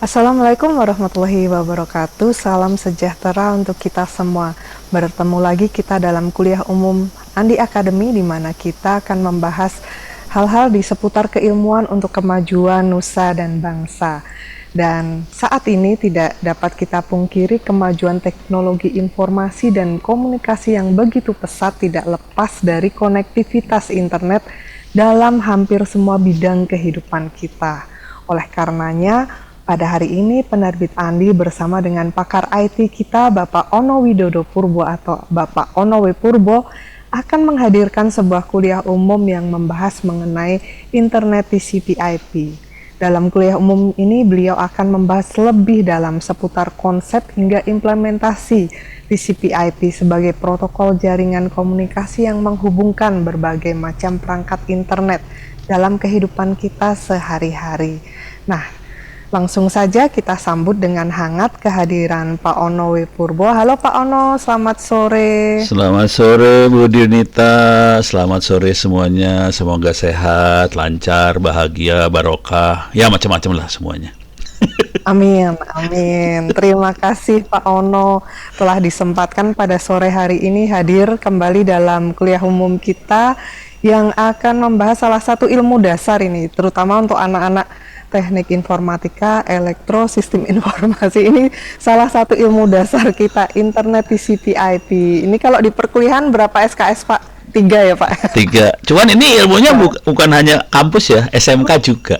Assalamualaikum warahmatullahi wabarakatuh. Salam sejahtera untuk kita semua. Bertemu lagi kita dalam kuliah umum Andi Academy, di mana kita akan membahas hal-hal di seputar keilmuan untuk kemajuan nusa dan bangsa. Dan saat ini tidak dapat kita pungkiri kemajuan teknologi informasi dan komunikasi yang begitu pesat tidak lepas dari konektivitas internet dalam hampir semua bidang kehidupan kita. Oleh karenanya, pada hari ini penerbit Andi bersama dengan pakar IT kita Bapak Ono Widodo Purbo atau Bapak Ono W Purbo akan menghadirkan sebuah kuliah umum yang membahas mengenai Internet TCP/IP. Dalam kuliah umum ini beliau akan membahas lebih dalam seputar konsep hingga implementasi TCP/IP sebagai protokol jaringan komunikasi yang menghubungkan berbagai macam perangkat internet dalam kehidupan kita sehari-hari. Nah, langsung saja kita sambut dengan hangat kehadiran Pak Ono W Purbo. Halo Pak Ono, selamat sore. Selamat sore Bu Dirnita, selamat sore semuanya. Semoga sehat, lancar, bahagia, barokah, ya macam-macam lah semuanya. Amin, amin. Terima kasih Pak Ono telah disempatkan pada sore hari ini hadir kembali dalam kuliah umum kita yang akan membahas salah satu ilmu dasar ini, terutama untuk anak-anak teknik informatika, elektro, sistem informasi. Ini salah satu ilmu dasar kita, Internet TCP/IP. Ini kalau di perkuliahan berapa SKS Pak? 3 ya Pak? 3. Cuman ini ilmunya bukan hanya kampus ya, SMK juga.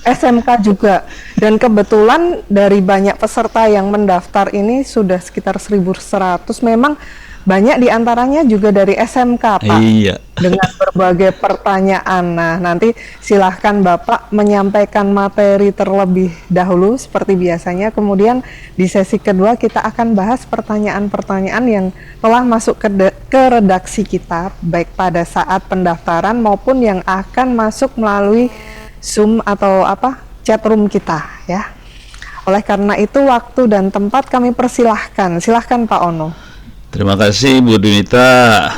SMK juga. Dan kebetulan dari banyak peserta yang mendaftar ini sudah sekitar 1.100. Memang banyak diantaranya juga dari SMK Pak. Iya. Dengan berbagai pertanyaan. Nah, nanti silahkan Bapak menyampaikan materi terlebih dahulu seperti biasanya. Kemudian di sesi kedua kita akan bahas pertanyaan-pertanyaan yang telah masuk ke redaksi kita, baik pada saat pendaftaran maupun yang akan masuk melalui Zoom atau chat room kita ya. Oleh karena itu waktu dan tempat kami persilahkan. Silahkan Pak Ono. Terima kasih Bu Dirnita.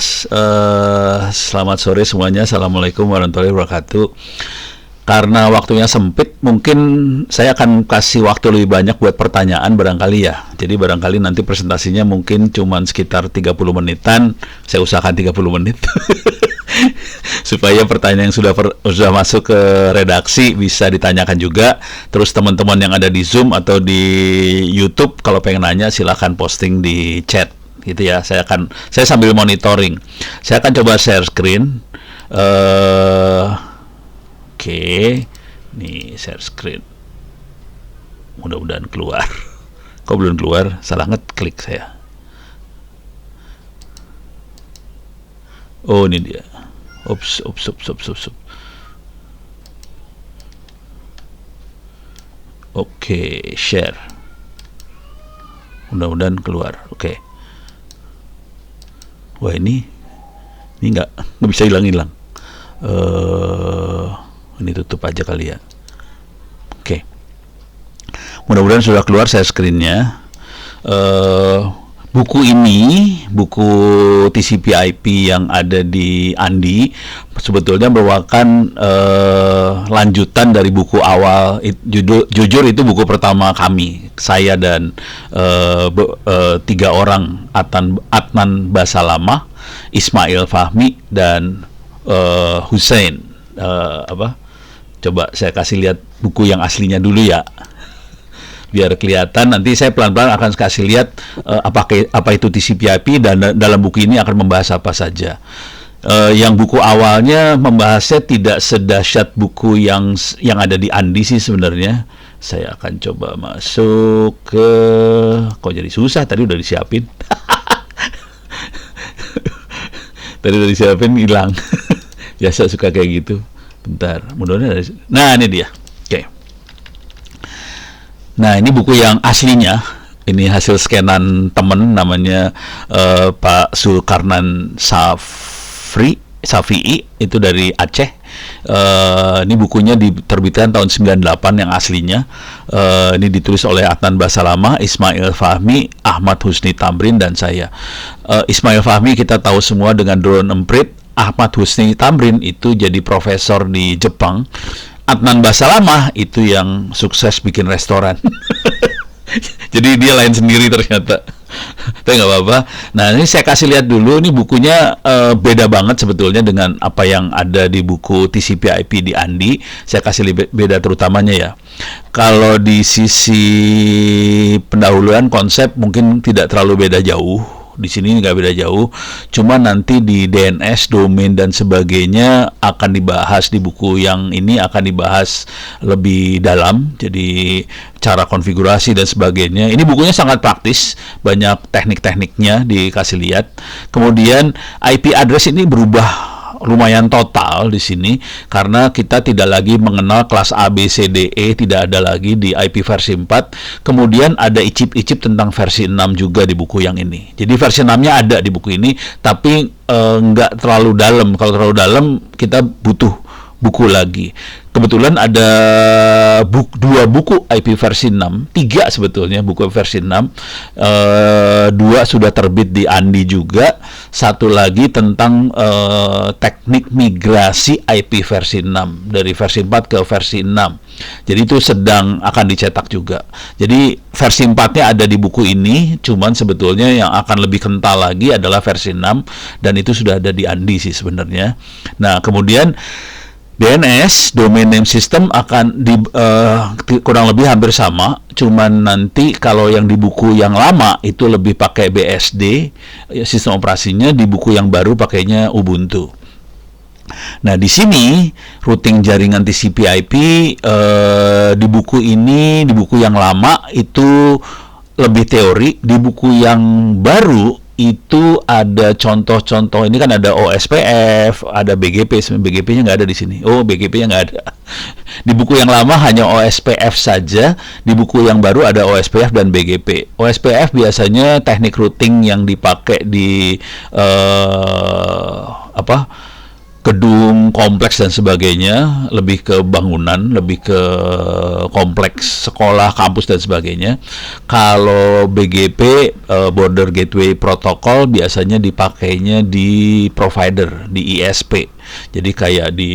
Selamat sore semuanya. Assalamualaikum warahmatullahi wabarakatuh. Karena waktunya sempit, mungkin saya akan kasih waktu lebih banyak buat pertanyaan barangkali ya. Jadi barangkali nanti presentasinya mungkin cuma sekitar 30 menitan. Saya usahakan 30 menit. Supaya pertanyaan yang sudah masuk ke redaksi bisa ditanyakan juga. Terus teman-teman yang ada di Zoom atau di YouTube kalau pengen nanya silahkan posting di chat gitu ya. Saya sambil monitoring. Saya akan coba share screen. Oke. Nih share screen. Mudah-mudahan keluar. Kok belum keluar? Salah ngeklik saya. Oh, ini dia. Ups. Oke, share. Mudah-mudahan keluar. Oke. Wah, ini nggak bisa hilang. Ini tutup aja kali ya. Oke. Mudah-mudahan sudah keluar share screen-nya. Buku TCP/IP yang ada di Andi sebetulnya merupakan lanjutan dari buku awal. Jujur itu buku pertama kami, saya dan 3 orang, Adnan Basalamah, Ismail Fahmi, dan Hussein. Coba saya kasih lihat buku yang aslinya dulu ya, biar kelihatan. Nanti saya pelan-pelan akan kasih lihat apa itu TCP/IP dan dalam buku ini akan membahas apa saja. Yang buku awalnya membahasnya tidak sedahsyat buku yang ada di Andi sih sebenarnya. Saya akan coba masuk ke, kok jadi susah, tadi udah disiapin. Tadi udah disiapin hilang. Biasa suka kayak gitu. Bentar, mudah-mudahan nah ini dia. Oke. Nah, ini buku yang aslinya. Ini hasil scanan temen namanya Pak Zulkarnain Safi'i, itu dari Aceh. Ini bukunya diterbitkan tahun 98 yang aslinya. Ini ditulis oleh Adnan Basalamah, Ismail Fahmi, Ahmad Husni Tamrin, dan saya. Ismail Fahmi kita tahu semua dengan drone emprit. Ahmad Husni Tamrin itu jadi profesor di Jepang. Adnan Basalamah itu yang sukses bikin restoran. Jadi dia lain sendiri ternyata. Tapi nggak apa-apa. Nah, ini saya kasih lihat dulu. Ini bukunya beda banget sebetulnya dengan apa yang ada di buku TCP/IP di Andi. Saya kasih beda terutamanya ya. Kalau di sisi pendahuluan konsep mungkin tidak terlalu beda jauh. Di sini nggak beda jauh, cuma nanti di DNS, domain dan sebagainya akan dibahas di buku yang ini, akan dibahas lebih dalam. Jadi cara konfigurasi dan sebagainya. Ini bukunya sangat praktis, banyak teknik-tekniknya dikasih lihat. Kemudian IP address ini berubah lumayan total di sini karena kita tidak lagi mengenal kelas A, B, C, D, E, tidak ada lagi di IP versi 4. Kemudian ada icip-icip tentang versi 6 juga di buku yang ini. Jadi versi 6-nya ada di buku ini, tapi nggak terlalu dalam. Kalau terlalu dalam kita butuh buku lagi. Kebetulan ada dua buku IP versi 6, 3 sebetulnya buku versi 6. 2 sudah terbit di Andi juga, satu lagi tentang teknik migrasi IP versi 6 dari versi 4 ke versi 6. Jadi itu sedang akan dicetak juga. Jadi versi 4-nya ada di buku ini, cuman sebetulnya yang akan lebih kental lagi adalah versi 6, dan itu sudah ada di Andi sih sebenarnya. Nah, kemudian DNS, Domain Name System, akan kurang lebih hampir sama, cuman nanti kalau yang di buku yang lama itu lebih pakai BSD, sistem operasinya, di buku yang baru pakainya Ubuntu. Nah, di sini routing jaringan TCP/IP di buku ini, di buku yang lama itu lebih teori, di buku yang baru itu ada contoh-contoh. Ini kan ada OSPF, ada BGP. BGP-nya nggak ada di sini. Oh, BGP-nya nggak ada. Di buku yang lama hanya OSPF saja. Di buku yang baru ada OSPF dan BGP. OSPF biasanya teknik routing yang dipakai di gedung, kompleks dan sebagainya, lebih ke bangunan, lebih ke kompleks sekolah, kampus dan sebagainya. Kalau BGP, Border Gateway Protocol, biasanya dipakainya di provider, di ISP. Jadi kayak di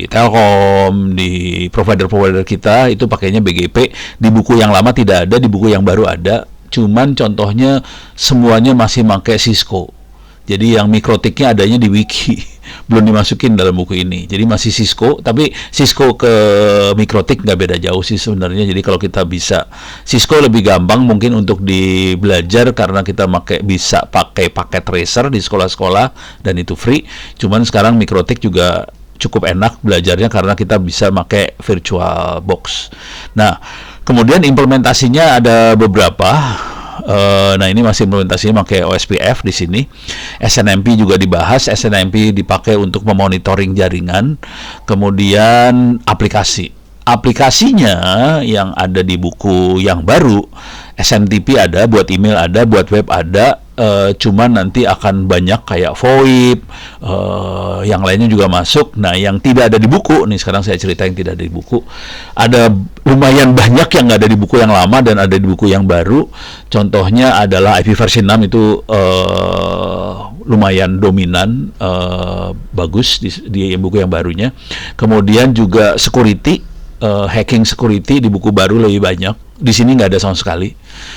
Telkom, di provider-provider kita itu pakainya BGP. Di buku yang lama tidak ada, di buku yang baru ada. Cuman contohnya semuanya masih pakai Cisco. Jadi yang mikrotiknya adanya di wiki, belum dimasukin dalam buku ini. Jadi masih Cisco, tapi Cisco ke mikrotik nggak beda jauh sih sebenarnya. Jadi kalau kita bisa, Cisco lebih gampang mungkin untuk dibelajar karena kita bisa pakai paket tracer di sekolah-sekolah dan itu free. Cuman sekarang mikrotik juga cukup enak belajarnya karena kita bisa pakai virtual box. Nah, kemudian implementasinya ada beberapa. Nah, ini masih implementasinya pakai OSPF di sini. SNMP juga dibahas. SNMP dipakai untuk memonitoring jaringan. Kemudian aplikasinya yang ada di buku yang baru, SMTP ada, buat email ada, buat web ada. Cuman nanti akan banyak kayak VoIP, yang lainnya juga masuk. Nah, yang tidak ada di buku, nih sekarang saya cerita yang tidak ada di buku. Ada lumayan banyak yang nggak ada di buku yang lama dan ada di buku yang baru. Contohnya adalah IP versi 6 itu lumayan dominan, bagus di buku yang barunya. Kemudian juga security, hacking security di buku baru lebih banyak. Di sini nggak ada sama sekali.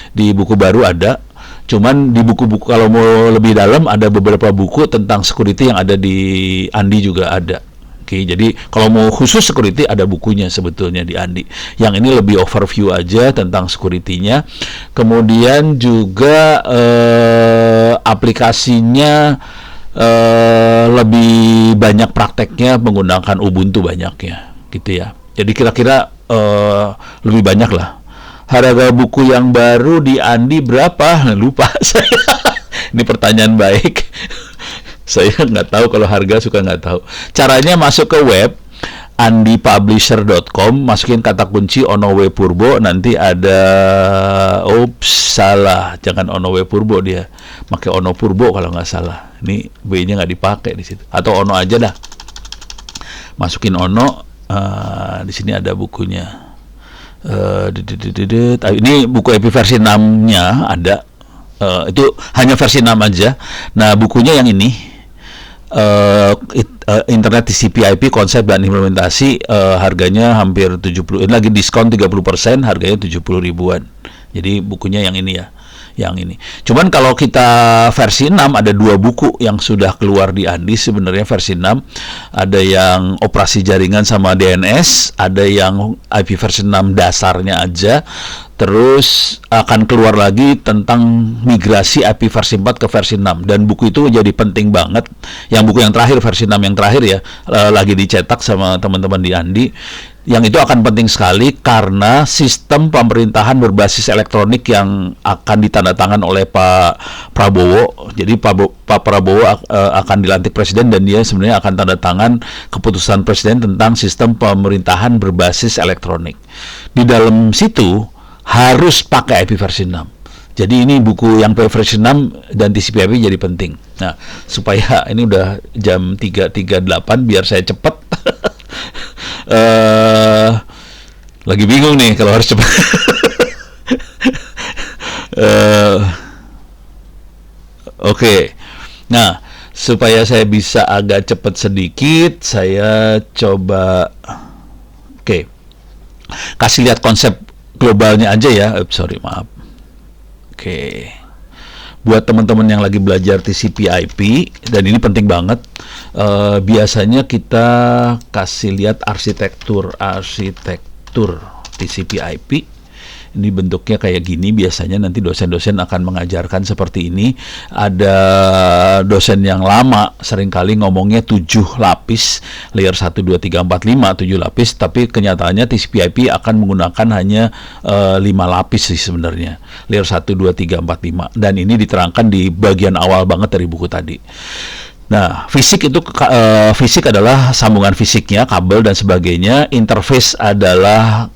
Di buku baru ada. Cuman di buku-buku kalau mau lebih dalam ada beberapa buku tentang security yang ada di Andi juga ada. Oke, jadi kalau mau khusus security ada bukunya sebetulnya di Andi. Yang ini lebih overview aja tentang security-nya. Kemudian juga aplikasinya lebih banyak prakteknya menggunakan Ubuntu banyaknya, gitu ya. Jadi kira-kira lebih banyak lah. Harga buku yang baru di Andi berapa? Lupa saya. Ini pertanyaan baik. Saya nggak tahu kalau harga, suka nggak tahu. Caranya masuk ke web andipublisher.com, masukin kata kunci Onowe Purbo, nanti ada, salah, jangan Onowe Purbo dia, pakai Ono Purbo kalau nggak salah. Ini B-nya nggak dipakai di situ, atau Ono aja dah. Masukin Ono, di sini ada bukunya. Ini buku EP versi 6-nya ada. Itu hanya versi 6 aja. Nah, bukunya yang ini, internet TCP/IP konsep dan implementasi, harganya hampir 70, ini lagi diskon 30%, harganya 70 ribuan. Jadi bukunya yang ini ya, yang ini. Cuman kalau kita versi 6 ada 2 buku yang sudah keluar di Andi sebenarnya versi 6. Ada yang operasi jaringan sama DNS, ada yang IP versi 6 dasarnya aja. Terus akan keluar lagi tentang migrasi IP versi 4 ke versi 6, dan buku itu jadi penting banget. Yang buku yang terakhir versi 6 yang terakhir ya, lagi dicetak sama teman-teman di Andi. Yang itu akan penting sekali karena sistem pemerintahan berbasis elektronik yang akan ditandatangan oleh Pak Prabowo. Jadi Pak Prabowo akan dilantik presiden dan dia sebenarnya akan tanda tangan keputusan presiden tentang sistem pemerintahan berbasis elektronik. Di dalam situ harus pakai IP versi 6. Jadi ini buku yang versi 6 dan TCP/IP jadi penting. Nah, supaya ini udah jam 3.38 biar saya cepat. Lagi bingung nih kalau harus cepat. Oke. Nah, supaya saya bisa agak cepat sedikit, saya coba kasih lihat konsep globalnya aja ya. Maaf. Oke. Buat teman-teman yang lagi belajar TCP/IP, dan ini penting banget, biasanya kita kasih lihat arsitektur TCP/IP. Ini bentuknya kayak gini, biasanya nanti dosen-dosen akan mengajarkan seperti ini. Ada dosen yang lama seringkali ngomongnya 7 lapis, layer 1, 2, 3, 4, 5, 7 lapis, tapi kenyataannya TCP/IP akan menggunakan hanya 5 lapis sih sebenarnya. Layer 1, 2, 3, 4, 5. Dan ini diterangkan di bagian awal banget dari buku tadi. Nah, fisik adalah sambungan fisiknya, kabel dan sebagainya. Interface adalah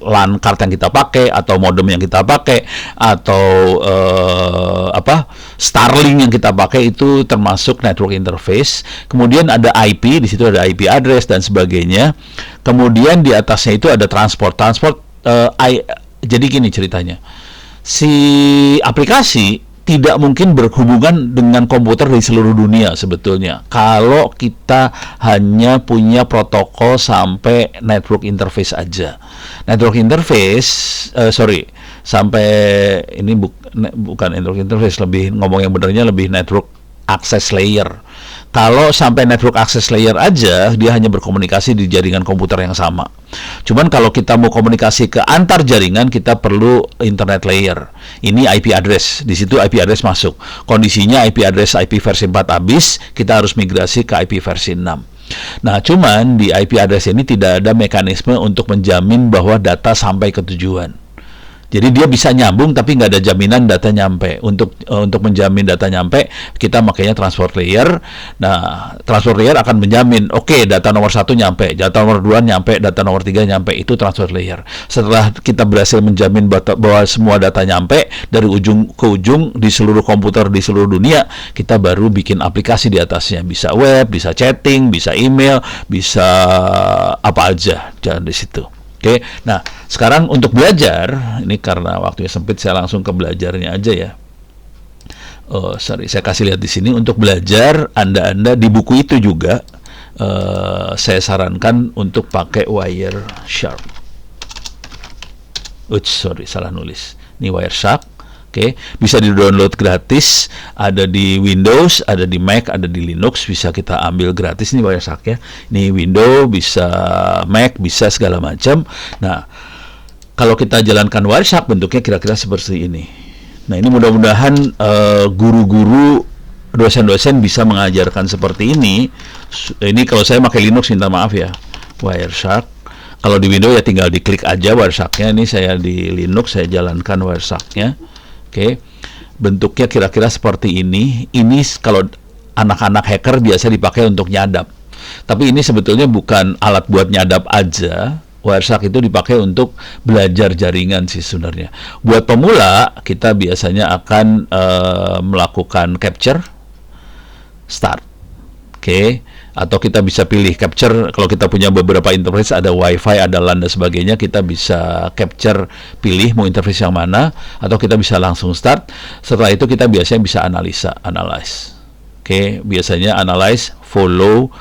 LAN card yang kita pakai, atau modem yang kita pakai, atau Starlink yang kita pakai, itu termasuk network interface. Kemudian ada IP, di situ ada IP address dan sebagainya. Kemudian di atasnya itu ada transport. Jadi gini ceritanya. Si aplikasi tidak mungkin berhubungan dengan komputer di seluruh dunia sebetulnya kalau kita hanya punya protokol sampai network interface aja. Network interface, sampai ini bukan network interface, lebih ngomong yang benernya lebih network access layer. Kalau sampai network access layer aja, dia hanya berkomunikasi di jaringan komputer yang sama. Cuman kalau kita mau komunikasi ke antar jaringan, kita perlu internet layer. Ini IP address, di situ IP address masuk. Kondisinya IP address IP versi 4 habis, kita harus migrasi ke IP versi 6. Nah, cuman di IP address ini tidak ada mekanisme untuk menjamin bahwa data sampai ke tujuan. Jadi dia bisa nyambung tapi nggak ada jaminan data nyampe. Untuk menjamin data nyampe, kita makanya transport layer. Nah, transport layer akan menjamin, data nomor 1 nyampe, data nomor 2 nyampe, data nomor 3 nyampe. Itu transport layer. Setelah kita berhasil menjamin bahwa semua data nyampe dari ujung ke ujung di seluruh komputer di seluruh dunia, kita baru bikin aplikasi di atasnya. Bisa web, bisa chatting, bisa email, bisa apa aja jangan di situ. Nah sekarang untuk belajar, ini karena waktunya sempit, saya langsung ke belajarnya aja ya. Saya kasih lihat di sini untuk belajar. Anda di buku itu juga saya sarankan untuk pakai Wireshark. Salah nulis. Ini Wireshark. Bisa di-download gratis, ada di Windows, ada di Mac, ada di Linux, bisa kita ambil gratis. Ini Wireshark ya. Ini Windows, bisa Mac, bisa segala macam. Nah, kalau kita jalankan Wireshark bentuknya kira-kira seperti ini. Nah, ini mudah-mudahan guru-guru, dosen-dosen bisa mengajarkan seperti ini. Ini kalau saya pakai Linux, minta maaf ya. Wireshark. Kalau di Windows ya tinggal diklik aja Wireshark-nya. Ini saya di Linux, saya jalankan Wireshark-nya. Bentuknya kira-kira seperti ini. Ini kalau anak-anak hacker biasa dipakai untuk nyadap. Tapi ini sebetulnya bukan alat buat nyadap aja. Wireshark itu dipakai untuk belajar jaringan sih sebenarnya. Buat pemula, kita biasanya akan melakukan capture, start. Atau kita bisa pilih capture. Kalau kita punya beberapa interface, ada wifi, ada LAN dan sebagainya, kita bisa capture, pilih mau interface yang mana, atau kita bisa langsung start. Setelah itu kita biasanya bisa analyze. Biasanya analyze, follow,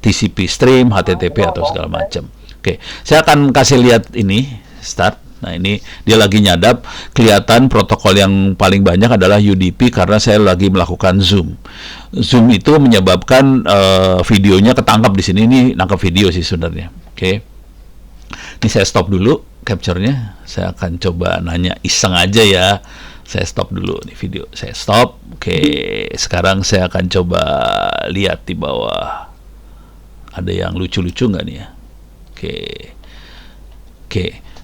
TCP stream, HTTP atau segala macam. Oke, saya akan kasih lihat ini start. Nah, ini dia lagi nyadap, kelihatan protokol yang paling banyak adalah UDP karena saya lagi melakukan zoom. Zoom itu menyebabkan videonya ketangkap di sini. Ini nangkap video sih sebenarnya. Oke. Ini saya stop dulu capture-nya. Saya akan coba nanya iseng aja ya. Saya stop dulu nih video. Saya stop. Oke, sekarang saya akan coba lihat di bawah. Ada yang lucu-lucu nggak nih ya? Oke.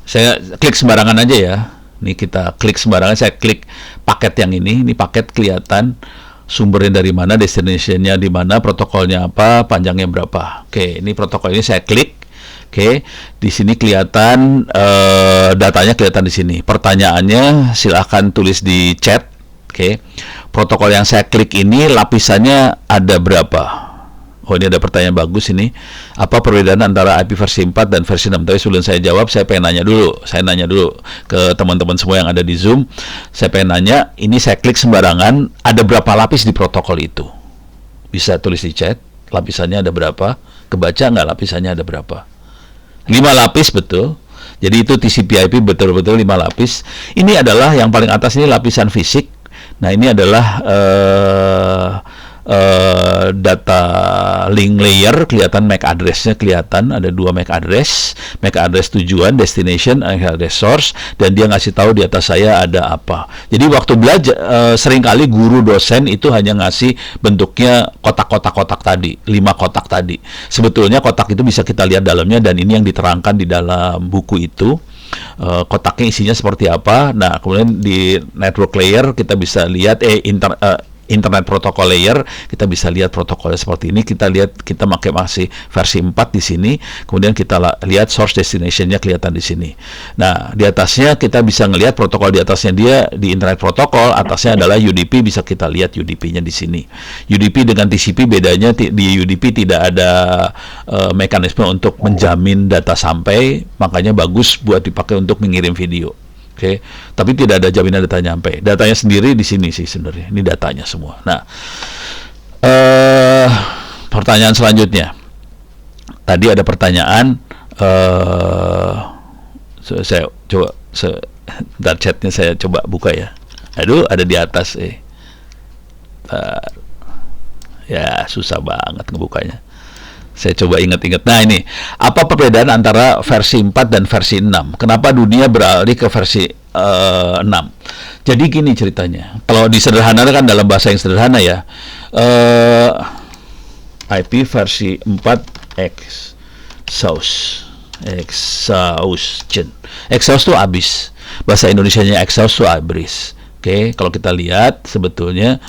Saya klik sembarangan aja ya. Ini kita klik sembarangan. Saya klik paket yang ini. Ini paket kelihatan sumbernya dari mana, destination-nya di mana, protokolnya apa, panjangnya berapa. Oke, ini protokol ini saya klik. Oke, di sini kelihatan datanya kelihatan di sini. Pertanyaannya silahkan tulis di chat. Oke, protokol yang saya klik ini lapisannya ada berapa? Oh, ini ada pertanyaan bagus ini. Apa perbedaan antara IP versi 4 dan versi 6? Tapi sebelum saya jawab, saya pengen nanya dulu. Saya nanya dulu ke teman-teman semua yang ada di Zoom. Saya pengen nanya, ini saya klik sembarangan, ada berapa lapis di protokol itu? Bisa tulis di chat, lapisannya ada berapa? Kebaca nggak lapisannya ada berapa? 5 lapis, betul. Jadi itu TCP/IP betul-betul 5 lapis. Ini adalah yang paling atas ini lapisan fisik. Nah, ini adalah data link layer, kelihatan MAC address-nya, kelihatan ada 2 MAC address tujuan, destination, MAC address source, dan dia ngasih tahu di atas saya ada apa. Jadi waktu belajar seringkali guru dosen itu hanya ngasih bentuknya kotak-kotak tadi, 5 kotak tadi. Sebetulnya kotak itu bisa kita lihat dalamnya, dan ini yang diterangkan di dalam buku itu. Kotaknya isinya seperti apa. Nah, kemudian di network layer kita bisa lihat internet protocol layer, kita bisa lihat protokolnya seperti ini. Kita lihat, kita masih versi 4 di sini. Kemudian kita lihat source destination-nya kelihatan di sini. Nah, di atasnya kita bisa ngelihat protokol di atasnya dia di internet protokol, atasnya adalah UDP, bisa kita lihat UDP-nya di sini. UDP dengan TCP bedanya di UDP tidak ada mekanisme untuk menjamin data sampai, makanya bagus buat dipakai untuk mengirim video. Oke, tapi tidak ada jaminan data nyampe. Datanya sendiri di sini sih sebenarnya. Ini datanya semua. Nah, pertanyaan selanjutnya. Tadi ada pertanyaan. Saya coba chatnya saya coba buka ya. Aduh, ada di atas. Ya, susah banget ngebukanya. Saya coba ingat-ingat. Nah, ini apa perbedaan antara versi 4 dan versi 6? Kenapa dunia beralih ke versi 6? Jadi gini ceritanya. Kalau disederhanakan kan dalam bahasa yang sederhana ya. IP versi 4 exhaustion. Exhaust itu habis. Bahasa Indonesianya exhaust itu habis. Oke, kalau kita lihat sebetulnya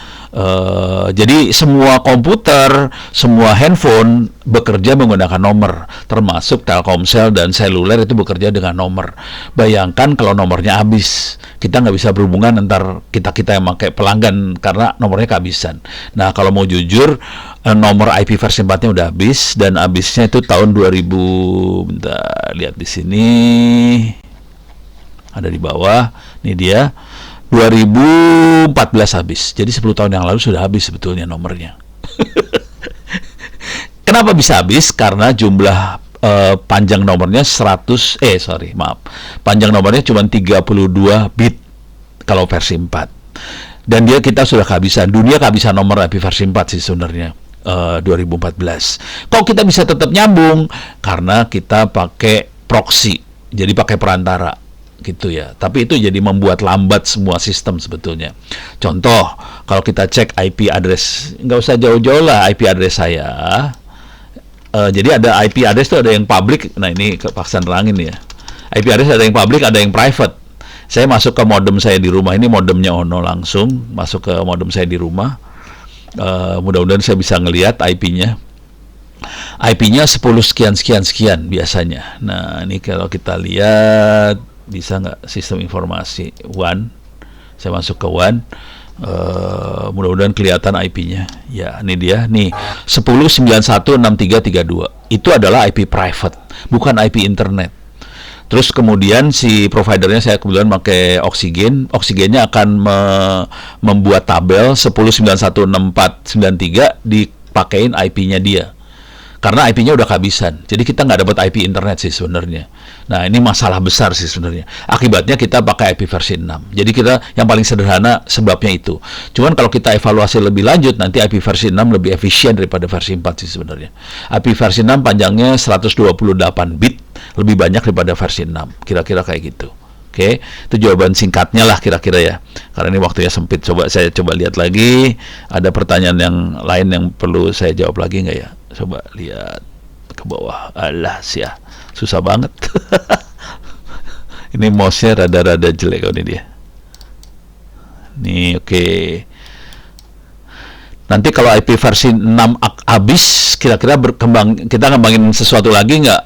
jadi semua komputer, semua handphone bekerja menggunakan nomor, termasuk Telkomsel dan seluler itu bekerja dengan nomor. Bayangkan kalau nomornya habis, kita nggak bisa berhubungan antar kita yang pakai pelanggan karena nomornya kehabisan. Nah, kalau mau jujur, nomor IP versi 4-nya udah habis, dan habisnya itu tahun 2000. Bentar, lihat di sini. Ada di bawah, ini dia. 2014 habis. Jadi 10 tahun yang lalu sudah habis sebetulnya nomornya. Kenapa bisa habis? Karena jumlah panjang nomornya panjang nomornya cuma 32 bit kalau versi 4. Dan kita sudah kehabisan. Dunia kehabisan nomor IP versi 4 sih sebenarnya. 2014. Kok kita bisa tetap nyambung? Karena kita pakai proxy. Jadi pakai perantara. Gitu ya, tapi itu jadi membuat lambat semua sistem sebetulnya. Contoh, kalau kita cek IP address, nggak usah jauh-jauh lah IP address saya. Jadi ada IP address itu ada yang public. Nah, ini kepaksa nerangin ya. IP address ada yang public, ada yang private. Saya masuk ke modem saya di rumah, ini modemnya Ono langsung masuk ke modem saya di rumah. Mudah-mudahan saya bisa ngelihat IP-nya. IP-nya 10 sekian biasanya. Nah, ini kalau kita lihat, bisa nggak sistem informasi WAN, saya masuk ke WAN, mudah-mudahan kelihatan IP-nya ya. Ini dia nih, 10.91.6332 itu adalah IP private, bukan IP internet. Terus kemudian si providernya, saya kemudian pakai Oksigennya akan membuat tabel 10.91.6493 pakein IP-nya dia. Karena IP-nya udah kehabisan. Jadi kita nggak dapat IP internet sih sebenarnya. Nah, ini masalah besar sih sebenarnya. Akibatnya kita pakai IP versi 6. Jadi kita yang paling sederhana sebabnya itu. Cuman kalau kita evaluasi lebih lanjut, nanti IP versi 6 lebih efisien daripada versi 4 sih sebenarnya. IP versi 6 panjangnya 128 bit, lebih banyak daripada versi 6. Kira-kira kayak gitu. Oke, itu jawaban singkatnya lah kira-kira ya. Karena ini waktunya sempit. Saya coba lihat lagi. Ada pertanyaan yang lain yang perlu saya jawab lagi nggak ya? Coba lihat ke bawah. Alah sia, susah banget. Ini mouse-nya rada-rada jelek ini dia. Nih oke. Nanti kalau IP versi 6 habis, kira-kira kita ngembangin sesuatu lagi nggak?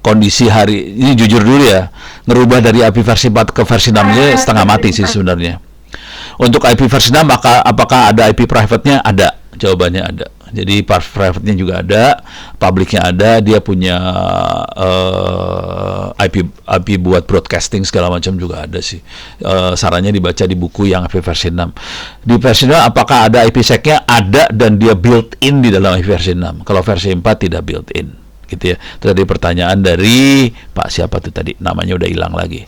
Kondisi hari ini jujur dulu ya, ngerubah dari IP versi 4 ke versi 6 nya setengah mati sih sebenarnya. Untuk IP versi 6 apakah ada IP private-nya? Ada, jawabannya ada. Jadi private-nya juga ada, public-nya ada, dia punya IP buat broadcasting segala macam juga ada sih. Sarannya dibaca di buku yang IP versi 6. Di versi 6 apakah ada IP sec-nya? Ada, dan dia built-in di dalam IP versi 6. Kalau versi 4 tidak built-in. Gitu ya. Tadi pertanyaan dari Pak siapa tuh tadi, namanya udah hilang lagi.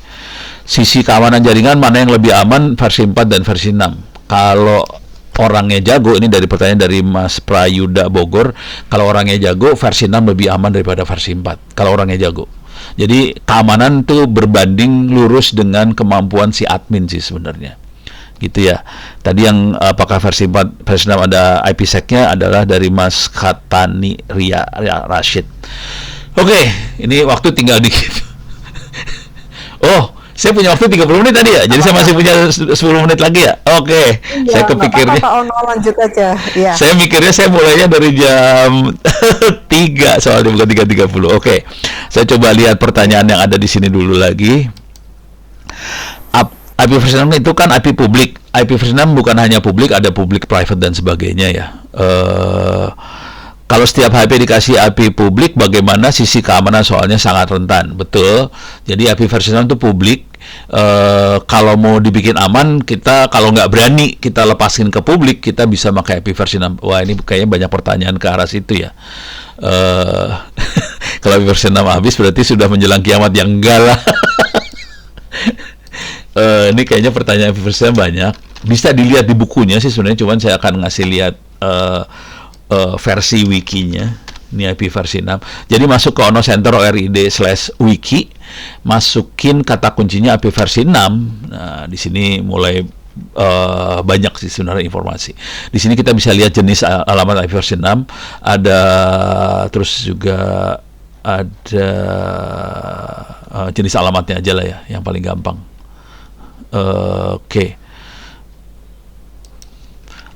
Sisi keamanan jaringan mana yang lebih aman, versi 4 dan versi 6? Kalau orangnya jago, ini dari pertanyaan dari Mas Prayuda Bogor, kalau orangnya jago versi 6 lebih aman daripada versi 4 kalau orangnya jago. Jadi keamanan tuh berbanding lurus dengan kemampuan si admin sih sebenarnya. Gitu ya. Tadi yang apakah versi 4, versi 6 ada IPsec-nya adalah dari Mas Khatani Ria Rashid. Oke, ini waktu tinggal dikit. Oh, saya punya waktu 30 menit tadi ya. Jadi saya masih punya 10 menit lagi ya. Oke. Ya, saya kepikirnya lanjut aja. Ya. Saya mikirnya saya mulainya dari jam 3 soalnya, bukan 3.30. Oke. Saya coba lihat pertanyaan yang ada di sini dulu lagi. IP versi 6 itu kan IP publik. IP versi 6 bukan hanya publik, ada publik, private dan sebagainya ya. Kalau setiap HP dikasih IP publik, bagaimana sisi keamanan? Soalnya sangat rentan, betul. Jadi IP versi 6 itu publik. Kalau mau dibikin aman, kita kalau nggak berani kita lepasin ke publik, kita bisa pakai IP versi 6. Wah, ini kayaknya banyak pertanyaan ke arah situ ya. Kalau IP versi 6 habis berarti sudah menjelang kiamat, yang enggak lah. Ini kayaknya pertanyaan versi 6 banyak. Bisa dilihat di bukunya sih sebenarnya, cuman saya akan ngasih lihat versi wikinya. Ini IP versi 6. Jadi masuk ke Ono Center ORID/wiki, masukin kata kuncinya IP versi 6. Nah, di sini mulai banyak sih sebenarnya informasi. Di sini kita bisa lihat jenis alamat IP versi 6, ada terus juga ada jenis alamatnya aja lah ya, yang paling gampang. Oke.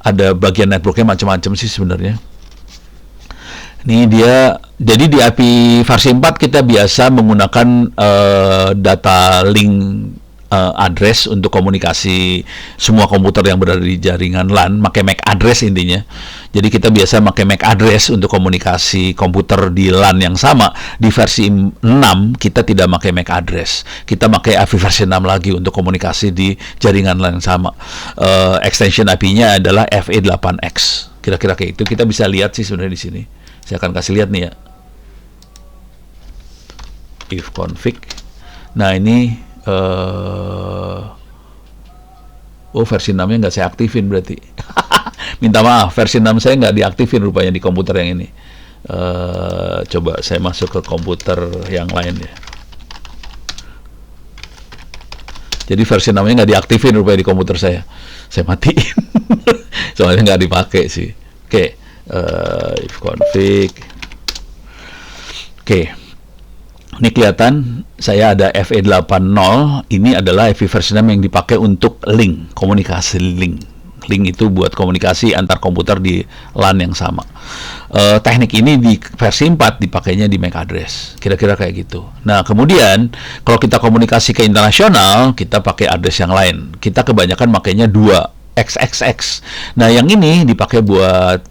Ada bagian networknya macam-macam sih sebenarnya. Ini dia. Jadi di IP versi 4 kita biasa menggunakan data link address untuk komunikasi semua komputer yang berada di jaringan LAN, pakai MAC address intinya. Jadi kita biasa pakai MAC address untuk komunikasi komputer di LAN yang sama. Di versi 6 kita tidak pakai MAC address, kita pakai IP versi 6 lagi untuk komunikasi di jaringan LAN yang sama. Extension IP-nya adalah FE8X. Kira-kira kayak itu. Kita bisa lihat sih sebenarnya di sini. Saya akan kasih lihat nih ya. If config. Nah ini versi 6-nya nggak saya aktifin berarti. Minta maaf, versi 6 saya nggak diaktifin rupanya di komputer yang ini. Coba saya masuk ke komputer yang lain ya. Jadi versi 6-nya nggak diaktifin rupanya di komputer saya. Saya matiin. Soalnya nggak dipakai sih. Oke. If config. Oke. Ini kelihatan saya ada FE80. Ini adalah IP versi 6 yang dipakai untuk link, komunikasi link. Link itu buat komunikasi antar komputer di LAN yang sama. Teknik ini di versi 4 dipakainya di MAC address. Kira-kira kayak gitu. Nah, kemudian kalau kita komunikasi ke internasional, kita pakai address yang lain. Kita kebanyakan makainya 2XXX. Nah, yang ini dipakai buat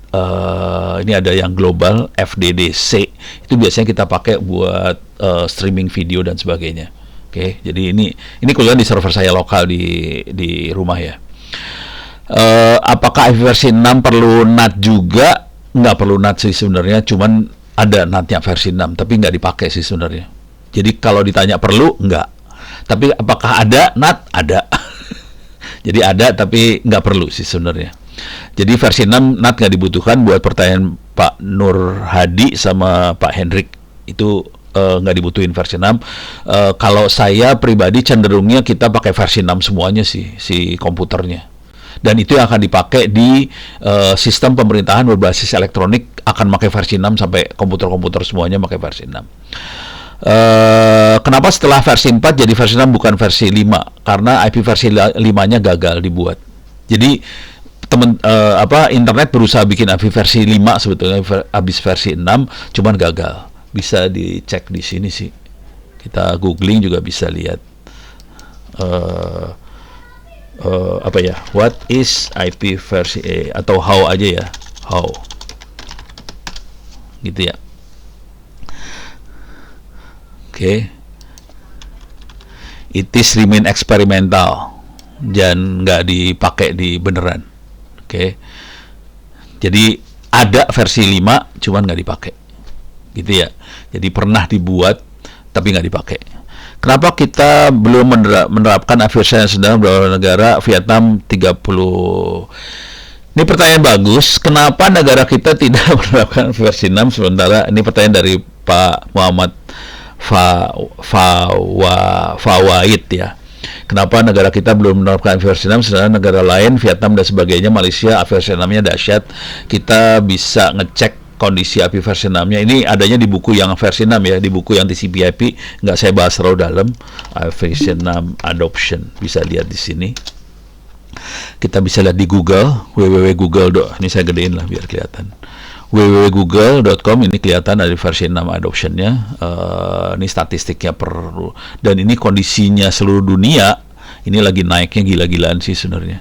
ini ada yang global FDDC. Itu biasanya kita pakai buat streaming video dan sebagainya. Oke, jadi ini kebetulan di server saya lokal di rumah ya. Apakah versi 6 perlu NAT juga? Nggak perlu NAT sih sebenarnya, cuman ada NAT-nya versi 6, tapi nggak dipakai sih sebenarnya. Jadi kalau ditanya perlu, nggak. Tapi apakah ada NAT? Ada. Jadi ada, tapi nggak perlu sih sebenarnya. Jadi versi 6 NAT nggak dibutuhkan buat pertanyaan Pak Nur Hadi sama Pak Hendrik. Itu nggak dibutuhin versi 6. Kalau saya pribadi cenderungnya kita pakai versi 6 semuanya sih, si komputernya. Dan itu yang akan dipakai di sistem pemerintahan berbasis elektronik, akan pakai versi 6 sampai komputer-komputer semuanya pakai versi 6. Kenapa setelah versi 4 jadi versi 6 bukan versi 5? Karena IP versi 5-nya gagal dibuat. Jadi internet berusaha bikin IP versi 5 sebetulnya habis versi 6, cuman gagal. Bisa dicek di sini sih. Kita googling juga bisa lihat. What is IP versi A, atau how aja ya, how gitu ya. Oke. It is remain eksperimental dan nggak dipakai di beneran. Oke. Jadi ada versi 5 cuman nggak dipakai gitu ya. Jadi pernah dibuat tapi nggak dipakai. Kenapa kita belum menerapkan versi yang sedang beberapa negara? Vietnam 30. Ini pertanyaan bagus. Kenapa negara kita tidak menerapkan versi 6 sementara? Ini pertanyaan dari Pak Muhammad Fawaid ya. Kenapa negara kita belum menerapkan versi 6 sedangkan negara lain, Vietnam dan sebagainya, Malaysia, versi 6-nya dahsyat. Kita bisa ngecek kondisi API versi 6-nya. Ini adanya di buku yang versi 6 ya, di buku yang TCP/IP, nggak saya bahas terlalu dalam. Versi 6 adoption bisa lihat di sini. Kita bisa lihat di Google, www.google. Ini saya gedein lah biar kelihatan. www.google.com, ini kelihatan dari versi 6 adoption-nya. Ini statistiknya dan ini kondisinya seluruh dunia. Ini lagi naiknya gila-gilaan sih sebenarnya.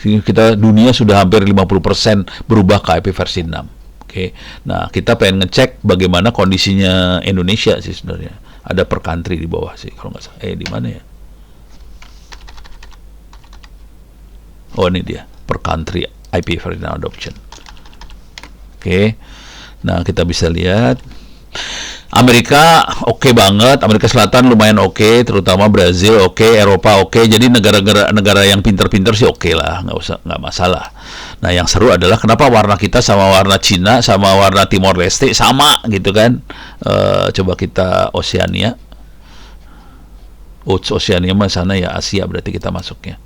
Kita dunia sudah hampir 50% berubah ke IP versi 6. Oke. Nah, kita pengen ngecek bagaimana kondisinya Indonesia sih sebenarnya. Ada per country di bawah sih kalau nggak salah. Di mana ya? Oh, ini dia, per country IP versi 6 adoption. Oke. Nah, kita bisa lihat Amerika oke banget, Amerika Selatan lumayan oke, terutama Brazil oke, Eropa oke. Jadi negara yang pinter-pinter sih oke lah, nggak masalah. Nah, yang seru adalah kenapa warna kita sama warna Cina sama warna Timor Leste sama gitu kan? Coba kita Oceania. Oceania mah sana ya, Asia berarti kita masuknya.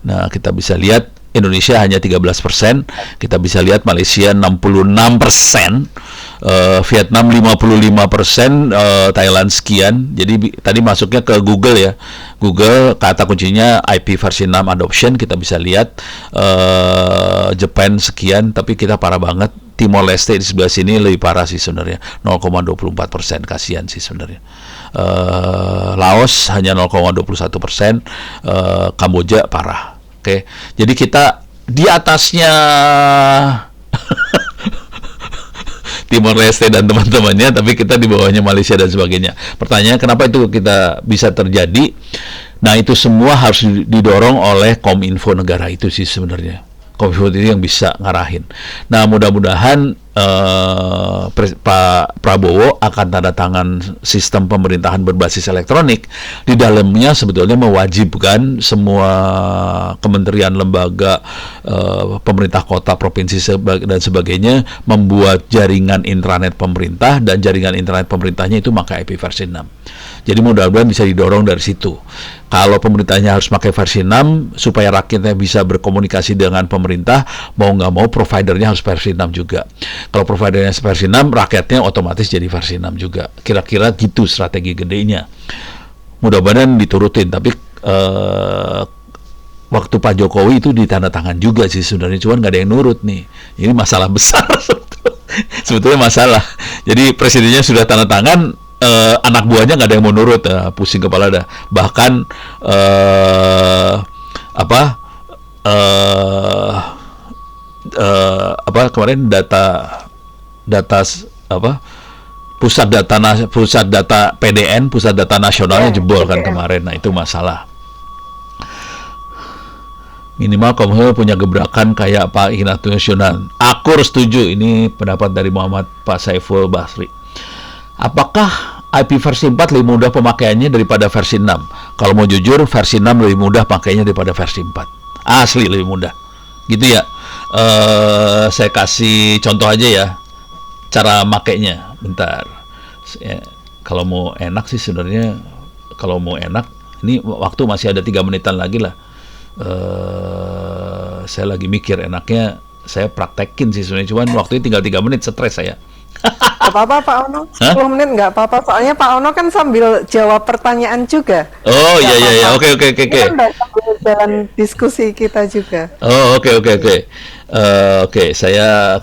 Nah, kita bisa lihat Indonesia hanya 13%, kita bisa lihat Malaysia 66%, Vietnam 55%, Thailand sekian. Jadi tadi masuknya ke Google ya. Google kata kuncinya IP versi 6 adoption, kita bisa lihat Jepang sekian, tapi kita parah banget. Timor Leste di sebelah sini lebih parah sih sebenarnya, 0,24%, kasihan sih sebenarnya. Laos hanya 0,21%, Kamboja parah. Oke, jadi kita di atasnya Timor Leste dan teman-temannya, tapi kita di bawahnya Malaysia dan sebagainya. Pertanyaannya kenapa itu kita bisa terjadi? Nah, itu semua harus didorong oleh Kominfo negara itu sih sebenarnya. Kominfo itu yang bisa ngarahin. Nah, mudah-mudahan Pak Prabowo akan tanda tangan sistem pemerintahan berbasis elektronik. Di dalamnya sebetulnya mewajibkan semua kementerian, lembaga, pemerintah kota, provinsi dan sebagainya membuat jaringan intranet pemerintah, dan jaringan intranet pemerintahnya itu pakai IP versi 6. Jadi mudah-mudahan bisa didorong dari situ. Kalau pemerintahnya harus pakai versi 6 supaya rakyatnya bisa berkomunikasi dengan pemerintah, mau nggak mau providernya harus versi 6 juga. Kalau providernya versi 6, rakyatnya otomatis jadi versi 6 juga. Kira-kira gitu strategi gedenya. Mudah-mudahan diturutin, tapi waktu Pak Jokowi itu ditandatangan juga sih sebenarnya, cuman nggak ada yang nurut nih. Ini masalah besar sebetulnya masalah. Jadi presidennya sudah tanda tangan, anak buahnya nggak ada yang mau nurut, pusing kepala dah. Bahkan kemarin data pusat data PDN, pusat data nasionalnya jebol kan kemarin. Nah, itu masalah. Minimal Kominfo punya gebrakan kayak Pak Ignatius Yonan. Aku setuju, ini pendapat dari Muhammad Pak Saiful Basri. Apakah IP versi 4 lebih mudah pemakaiannya daripada versi 6? Kalau mau jujur, versi 6 lebih mudah pakainya daripada versi 4. Asli lebih mudah. Gitu ya. Saya kasih contoh aja ya. Cara makainya. Bentar. Kalau mau enak sih sebenarnya, kalau mau enak, ini waktu masih ada 3 menitan lagi lah. Saya lagi mikir enaknya saya praktekin sih sebenarnya, cuman waktunya tinggal 3 menit, stres saya. Gak apa-apa Pak Ono, 10 menit nggak apa-apa, soalnya Pak Ono kan sambil jawab pertanyaan juga. Oh iya, oke. Ini kan udah sambil jalan diskusi kita juga. Oh oke, saya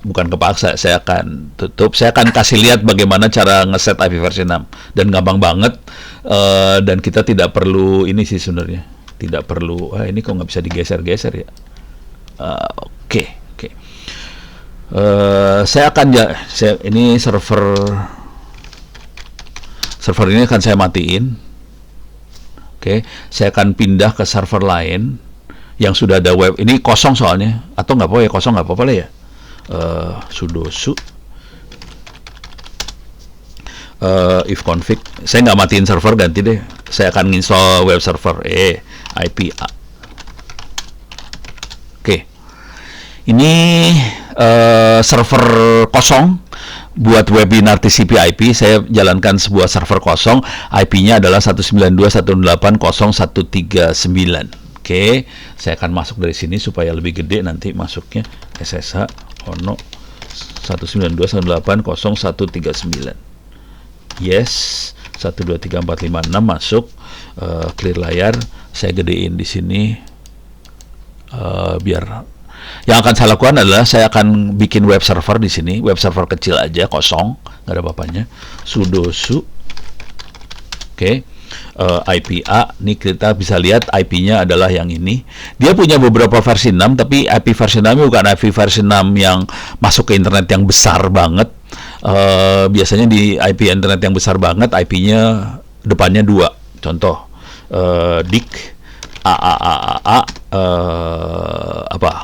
bukan kepaksa, saya akan tutup, saya akan kasih lihat bagaimana cara ngeset IP versi 6, dan gampang banget, dan kita tidak perlu ini sih sebenarnya, tidak perlu, ini kok nggak bisa digeser-geser ya. Oke. Saya akan ini server ini akan saya matiin. Oke, saya akan pindah ke server lain yang sudah ada web. Ini kosong soalnya, atau nggak apa-apa ya, kosong nggak apa-apa lah ya. Sudo if config, saya nggak matiin server, ganti deh. Saya akan install web server IPA. Oke, ini server kosong buat webinar TCP/IP. Saya jalankan sebuah server kosong, IP-nya adalah 192.168.0.139. Oke, saya akan masuk dari sini supaya lebih gede nanti masuknya. SSH ono 192.168.0.139. Yes, 123456 masuk. Clear layar, saya gedein di sini. Biar yang akan saya lakukan adalah saya akan bikin web server di sini, web server kecil aja, kosong, nggak ada apa-apanya. Sudo IPA, nih kita bisa lihat IP-nya adalah yang ini. Dia punya beberapa versi 6, tapi IP versi 6 bukan IP versi 6 yang masuk ke internet yang besar banget. Biasanya di IP internet yang besar banget, IP-nya depannya 2. Contoh, DIC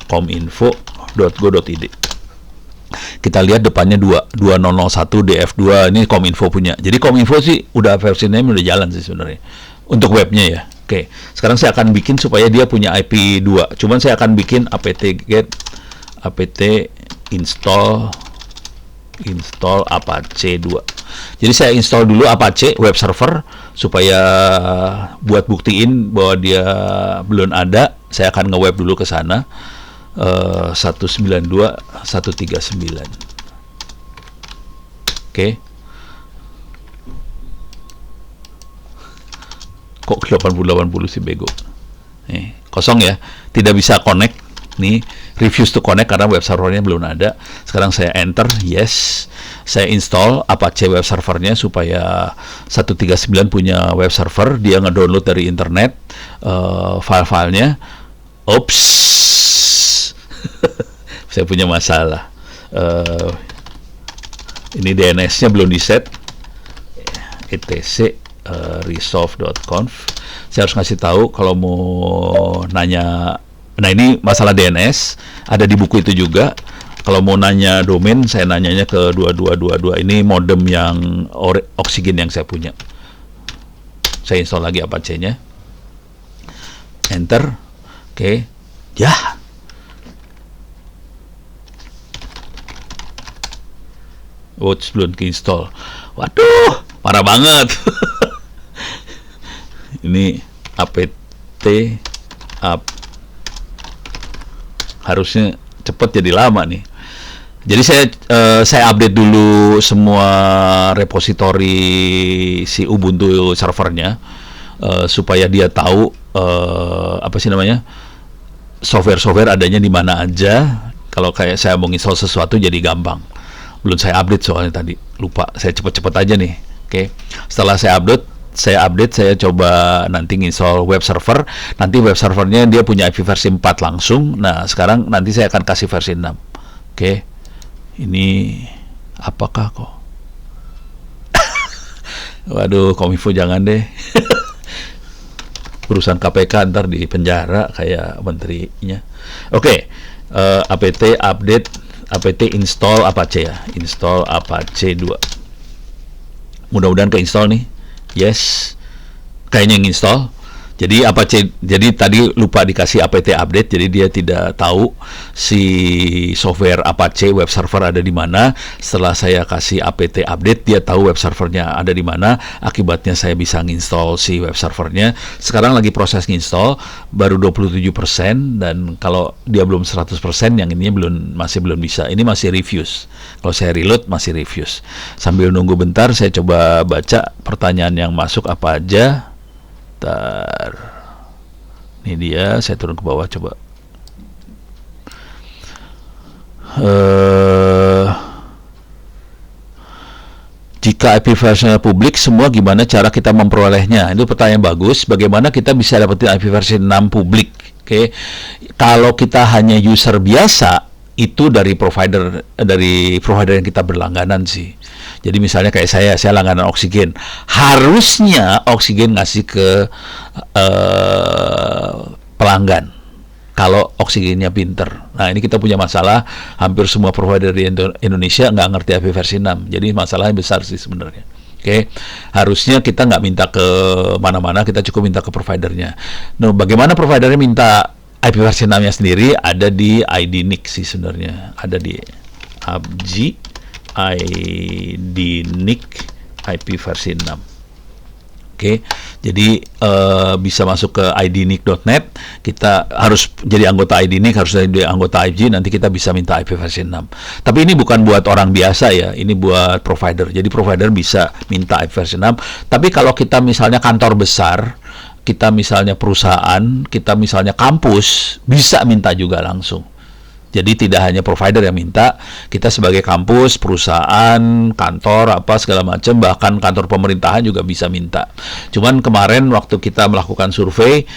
kominfo.go.id. Kita lihat depannya 2001 DF2, ini Kominfo punya. Jadi Kominfo sih udah versi name udah jalan sih sebenarnya untuk webnya ya. Oke, sekarang saya akan bikin supaya dia punya IP 2. Cuman saya akan bikin apt-get install Apache 2. Jadi saya install dulu Apache web server supaya buat buktiin bahwa dia belum ada. Saya akan nge-web dulu ke sana. 192.139. Oke. Kok 8080 sih bego. Kosong ya, tidak bisa connect. Nih, refuse to connect karena web servernya belum ada. Sekarang saya enter, yes. Saya install Apache web servernya supaya 139 punya web server. Dia ngedownload dari internet file-filenya. Oops, saya punya masalah. Ini DNS-nya belum di set. etc resolve.conf. Saya harus ngasih tahu kalau mau nanya. Nah, ini masalah DNS ada di buku itu juga. Kalau mau nanya domain, saya nanyanya ke 2222. Ini modem yang Oxygen yang saya punya. Saya install lagi Apache-nya. Enter. Oke. Ya. Belum install. Waduh, parah banget. Ini apt harusnya cepet jadi lama nih. Jadi saya update dulu semua repository si Ubuntu servernya supaya dia tahu apa sih namanya, software adanya di mana aja. Kalau kayak saya mau install sesuatu jadi gampang. Belum saya update soalnya tadi, lupa. Saya cepet-cepet aja nih. Oke. Setelah saya update, saya coba nanti install web server. Nanti web servernya dia punya IP versi 4 langsung. Nah, sekarang nanti saya akan kasih versi 6. Oke. Ini apakah kok? Waduh, Kominfo jangan deh. urusan KPK ntar di penjara kayak menterinya. Oke, apt update, apt install Apache ya, install Apache 2. Mudah-mudahan keinstall nih. Yes, kayaknya nginstall. Jadi Apache, jadi tadi lupa dikasih apt update, jadi dia tidak tahu si software Apache web server ada di mana. Setelah saya kasih apt update, dia tahu web servernya ada di mana. Akibatnya saya bisa nginstall si web servernya. Sekarang lagi proses nginstall, baru 27%, dan kalau dia belum 100%, yang ini masih belum bisa. Ini masih refuse. Kalau saya reload masih refuse. Sambil nunggu bentar, saya coba baca pertanyaan yang masuk apa aja. Ini dia, saya turun ke bawah coba. Jika IP versi publik semua, gimana cara kita memperolehnya? Itu pertanyaan bagus. Bagaimana kita bisa dapetin IP versi 6 publik? Oke. Kalau kita hanya user biasa, itu dari provider yang kita berlangganan sih. Jadi misalnya kayak saya langganan Oksigen. Harusnya Oksigen ngasih ke pelanggan kalau Oksigennya pinter. Nah, ini kita punya masalah, hampir semua provider di Indonesia nggak ngerti IP versi 6. Jadi masalahnya besar sih sebenarnya. Oke, harusnya kita nggak minta ke mana-mana, kita cukup minta ke providernya. Nah, bagaimana providernya minta IP versi 6-nya sendiri? Ada di IDNIC sih sebenarnya. Ada di ABGI IDNIC IP versi 6. Oke, jadi bisa masuk ke idnic.net. Kita harus jadi anggota IDNIC, harus jadi anggota IBGI, nanti kita bisa minta IP versi 6. Tapi ini bukan buat orang biasa ya, ini buat provider. Jadi provider bisa minta IP versi 6. Tapi kalau kita misalnya kantor besar, kita misalnya perusahaan, kita misalnya kampus, bisa minta juga langsung. Jadi tidak hanya provider yang minta, kita sebagai kampus, perusahaan, kantor, apa segala macam, bahkan kantor pemerintahan juga bisa minta. Cuman kemarin waktu kita melakukan survei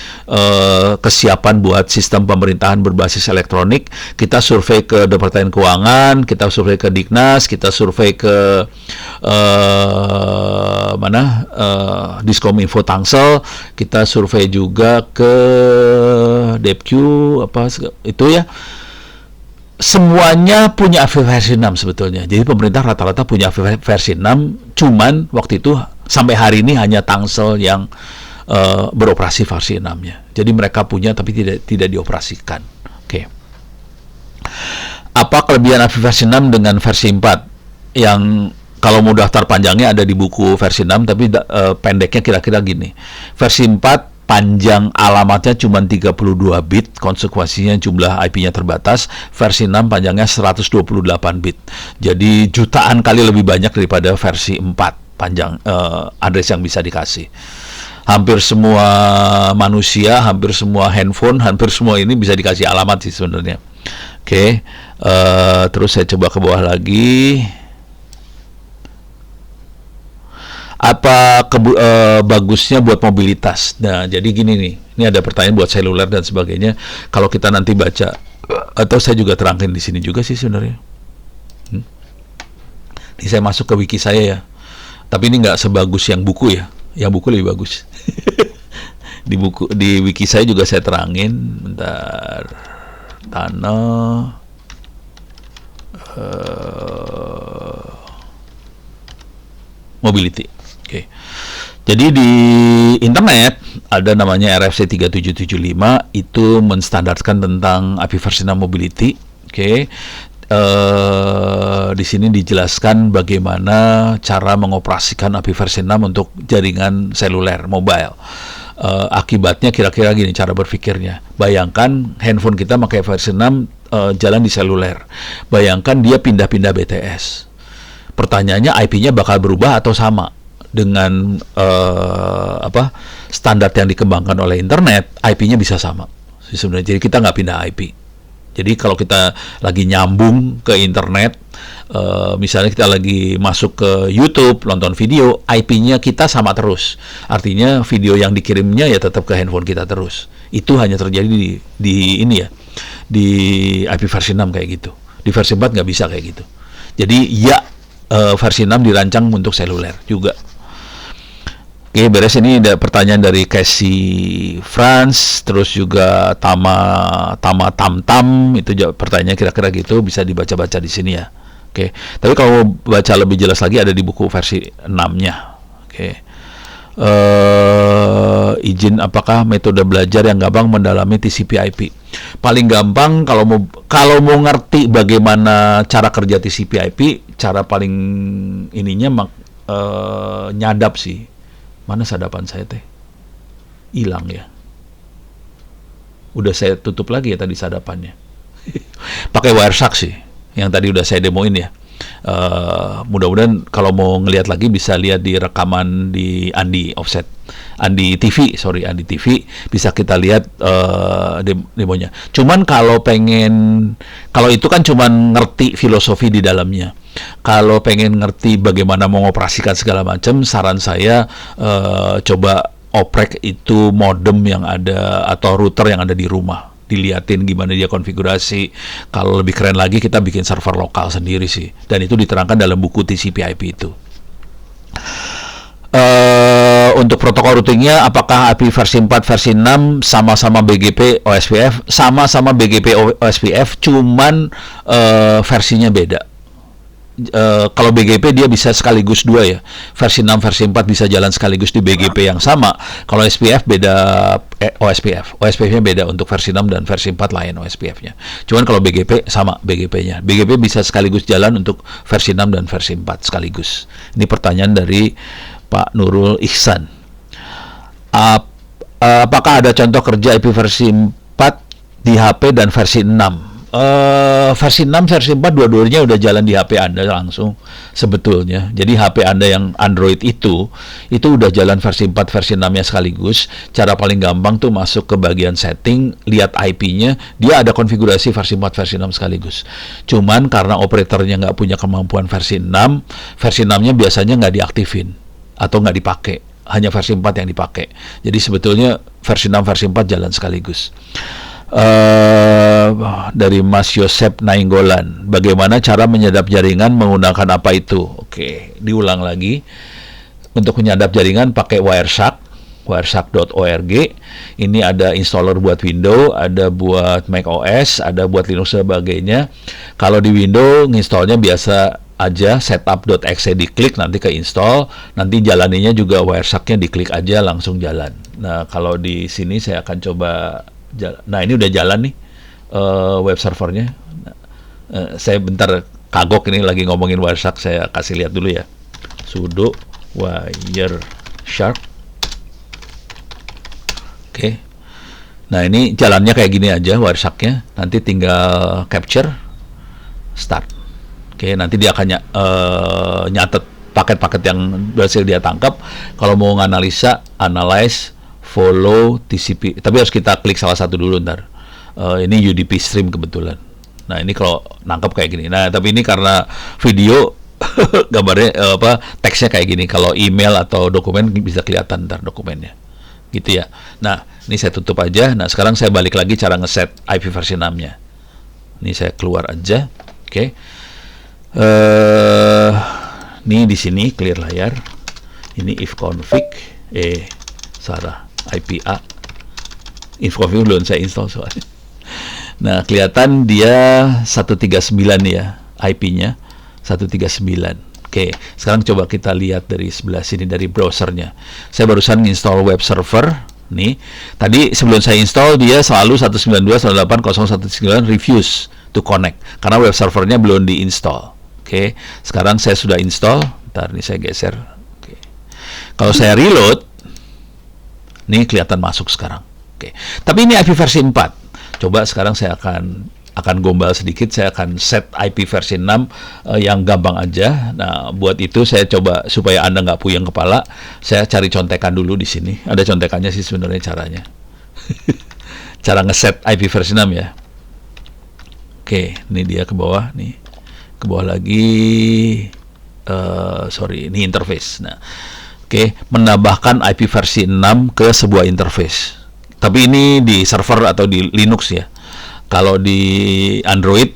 kesiapan buat sistem pemerintahan berbasis elektronik, kita survei ke Departemen Keuangan, kita survei ke Dignas, kita survei ke Diskominfo Tangsel, kita survei juga ke Depq, apa itu ya. Semuanya punya IP versi 6 sebetulnya. Jadi pemerintah rata-rata punya IP versi 6, cuman waktu itu sampai hari ini hanya Tangsel yang beroperasi versi 6-nya. Jadi mereka punya tapi tidak dioperasikan. Oke. Apa kelebihan IP versi 6 dengan versi 4? Yang kalau mau daftar panjangnya ada di buku versi 6, tapi pendeknya kira-kira gini. Versi 4 panjang alamatnya cuma 32 bit, konsekuensinya jumlah IP-nya terbatas. Versi 6 panjangnya 128 bit. Jadi jutaan kali lebih banyak daripada versi 4 panjang address yang bisa dikasih. Hampir semua manusia, hampir semua handphone, hampir semua ini bisa dikasih alamat sih sebenarnya. Oke, terus saya coba ke bawah lagi. Apa bagusnya buat mobilitas? Nah, jadi gini nih, ini ada pertanyaan buat seluler dan sebagainya. Kalau kita nanti baca, atau saya juga terangkan di sini juga sih sebenarnya. Ini saya masuk ke wiki saya ya, tapi ini nggak sebagus yang buku ya. Yang buku lebih bagus. Di wiki saya juga saya terangin. Bentar, tanah. Mobility. Oke. Jadi di internet ada namanya RFC 3775, itu menstandarskan tentang IP versi 6 mobility. Oke. Di sini dijelaskan bagaimana cara mengoperasikan IP versi 6 untuk jaringan seluler mobile. Akibatnya kira-kira gini cara berpikirnya. Bayangkan handphone kita pakai versi 6 jalan di seluler. Bayangkan dia pindah-pindah BTS. Pertanyaannya IP-nya bakal berubah atau sama dengan standar yang dikembangkan oleh internet. IP-nya bisa sama sebenarnya. Jadi kita nggak pindah IP. Jadi kalau kita lagi nyambung ke internet, misalnya kita lagi masuk ke YouTube, nonton video, IP-nya kita sama terus. Artinya video yang dikirimnya ya tetap ke handphone kita terus. Itu hanya terjadi di ini ya, di IP versi 6 kayak gitu. Di versi 4 nggak bisa kayak gitu. Jadi ya versi 6 dirancang untuk seluler juga. Oke, beres. Ini ada pertanyaan dari Casey France, terus juga Tama Tam Tam, itu pertanyaan kira-kira gitu, bisa dibaca-baca di sini ya. Oke, tapi kalau mau baca lebih jelas lagi ada di buku versi 6-nya. Oke. Izin apakah metode belajar yang gampang mendalami TCP/IP? Paling gampang kalau mau ngerti bagaimana cara kerja TCP/IP, cara paling ininya nyadap sih. Mana sadapan saya teh? Hilang ya. Udah saya tutup lagi ya tadi sadapannya. Pakai Wireshark sih, yang tadi udah saya demoin ya. Mudah-mudahan kalau mau ngelihat lagi bisa lihat di rekaman di Andi TV bisa kita lihat demonya. Cuman kalau itu kan cuman ngerti filosofi di dalamnya. Kalau pengen ngerti bagaimana mengoperasikan segala macam, saran saya coba oprek itu modem yang ada atau router yang ada di rumah. Diliatin gimana dia konfigurasi. Kalau lebih keren lagi kita bikin server lokal sendiri sih. Dan itu diterangkan dalam buku TCP/IP itu. Untuk protokol routingnya, apakah IP versi 4, versi 6 sama-sama BGP OSPF? Sama-sama BGP OSPF, cuman versinya beda. Kalau BGP dia bisa sekaligus 2 ya. Versi 6, versi 4 bisa jalan sekaligus di BGP yang sama. Kalau SPF beda OSPF. OSPF-nya beda untuk versi 6 dan versi 4 lain OSPF-nya. Cuman kalau BGP sama BGP-nya. BGP bisa sekaligus jalan untuk versi 6 dan versi 4 sekaligus. Ini pertanyaan dari Pak Nurul Ihsan. Apakah ada contoh kerja IP versi 4 di HP dan versi 6? Versi 6, versi 4 dua-duanya udah jalan di HP Anda langsung sebetulnya. Jadi HP Anda yang Android itu udah jalan versi 4, versi 6-nya sekaligus. Cara paling gampang tuh masuk ke bagian setting, lihat IP-nya, dia ada konfigurasi versi 4, versi 6 sekaligus. Cuman karena operatornya nggak punya kemampuan versi 6, versi 6-nya biasanya nggak diaktifin atau nggak dipakai. Hanya versi 4 yang dipakai. Jadi sebetulnya versi 6, versi 4 jalan sekaligus. Dari Mas Yosep Nainggolan, bagaimana cara menyadap jaringan menggunakan apa itu? Oke, diulang lagi. Untuk menyadap jaringan pakai Wireshark, wireshark.org. Ini ada installer buat Windows, ada buat Mac OS, ada buat Linux dan sebagainya. Kalau di Windows nginstallnya biasa aja, setup.exe diklik, nanti ke install, nanti jalaninya juga Wireshark-nya diklik aja langsung jalan. Nah, kalau di sini saya akan coba. Nah, ini udah jalan nih web servernya. Saya bentar kagok ini lagi ngomongin Wireshark, saya kasih lihat dulu ya. Sudo Wireshark. Oke. Nah, ini jalannya kayak gini aja Wireshark-nya. Nanti tinggal capture, start. Oke, nanti dia akan nyatet paket-paket yang berhasil dia tangkap. Kalau mau nganalisa, analyze, follow TCP, tapi harus kita klik salah satu dulu ntar. Ini UDP stream kebetulan. Nah, ini kalau nangkep kayak gini. Nah, tapi ini karena video gambarnya teksnya kayak gini. Kalau email atau dokumen bisa kelihatan ntar dokumennya. Gitu ya. Nah, ini saya tutup aja. Nah, sekarang saya balik lagi cara ngeset IP versi 6-nya. Ini saya keluar aja. Oke. Ini di sini clear layar. Ini if config salah. IP A info belum saya install soalnya. Nah, kelihatan dia 139 ya IP-nya 139. Oke, sekarang coba kita lihat dari sebelah sini dari browsernya. Saya barusan install web server nih. Tadi sebelum saya install dia selalu 192.168.019 refuse to connect karena web servernya belum diinstall. Oke, sekarang saya sudah install. Ntar nih saya geser. Oke. Kalau saya reload, ini kelihatan masuk sekarang. Oke. Tapi ini IP versi 4. Coba sekarang saya akan gombal sedikit. Saya akan set IP versi 6 yang gampang aja. Nah, buat itu saya coba supaya Anda nggak puyeng kepala. Saya cari contekan dulu di sini. Ada contekannya sih sebenarnya caranya. Cara ngeset IP versi 6 ya. Oke, ini dia ke bawah nih. Ke bawah lagi. Ini interface. Nah, oke, menambahkan IP versi 6 ke sebuah interface. Tapi ini di server atau di Linux ya. Kalau di Android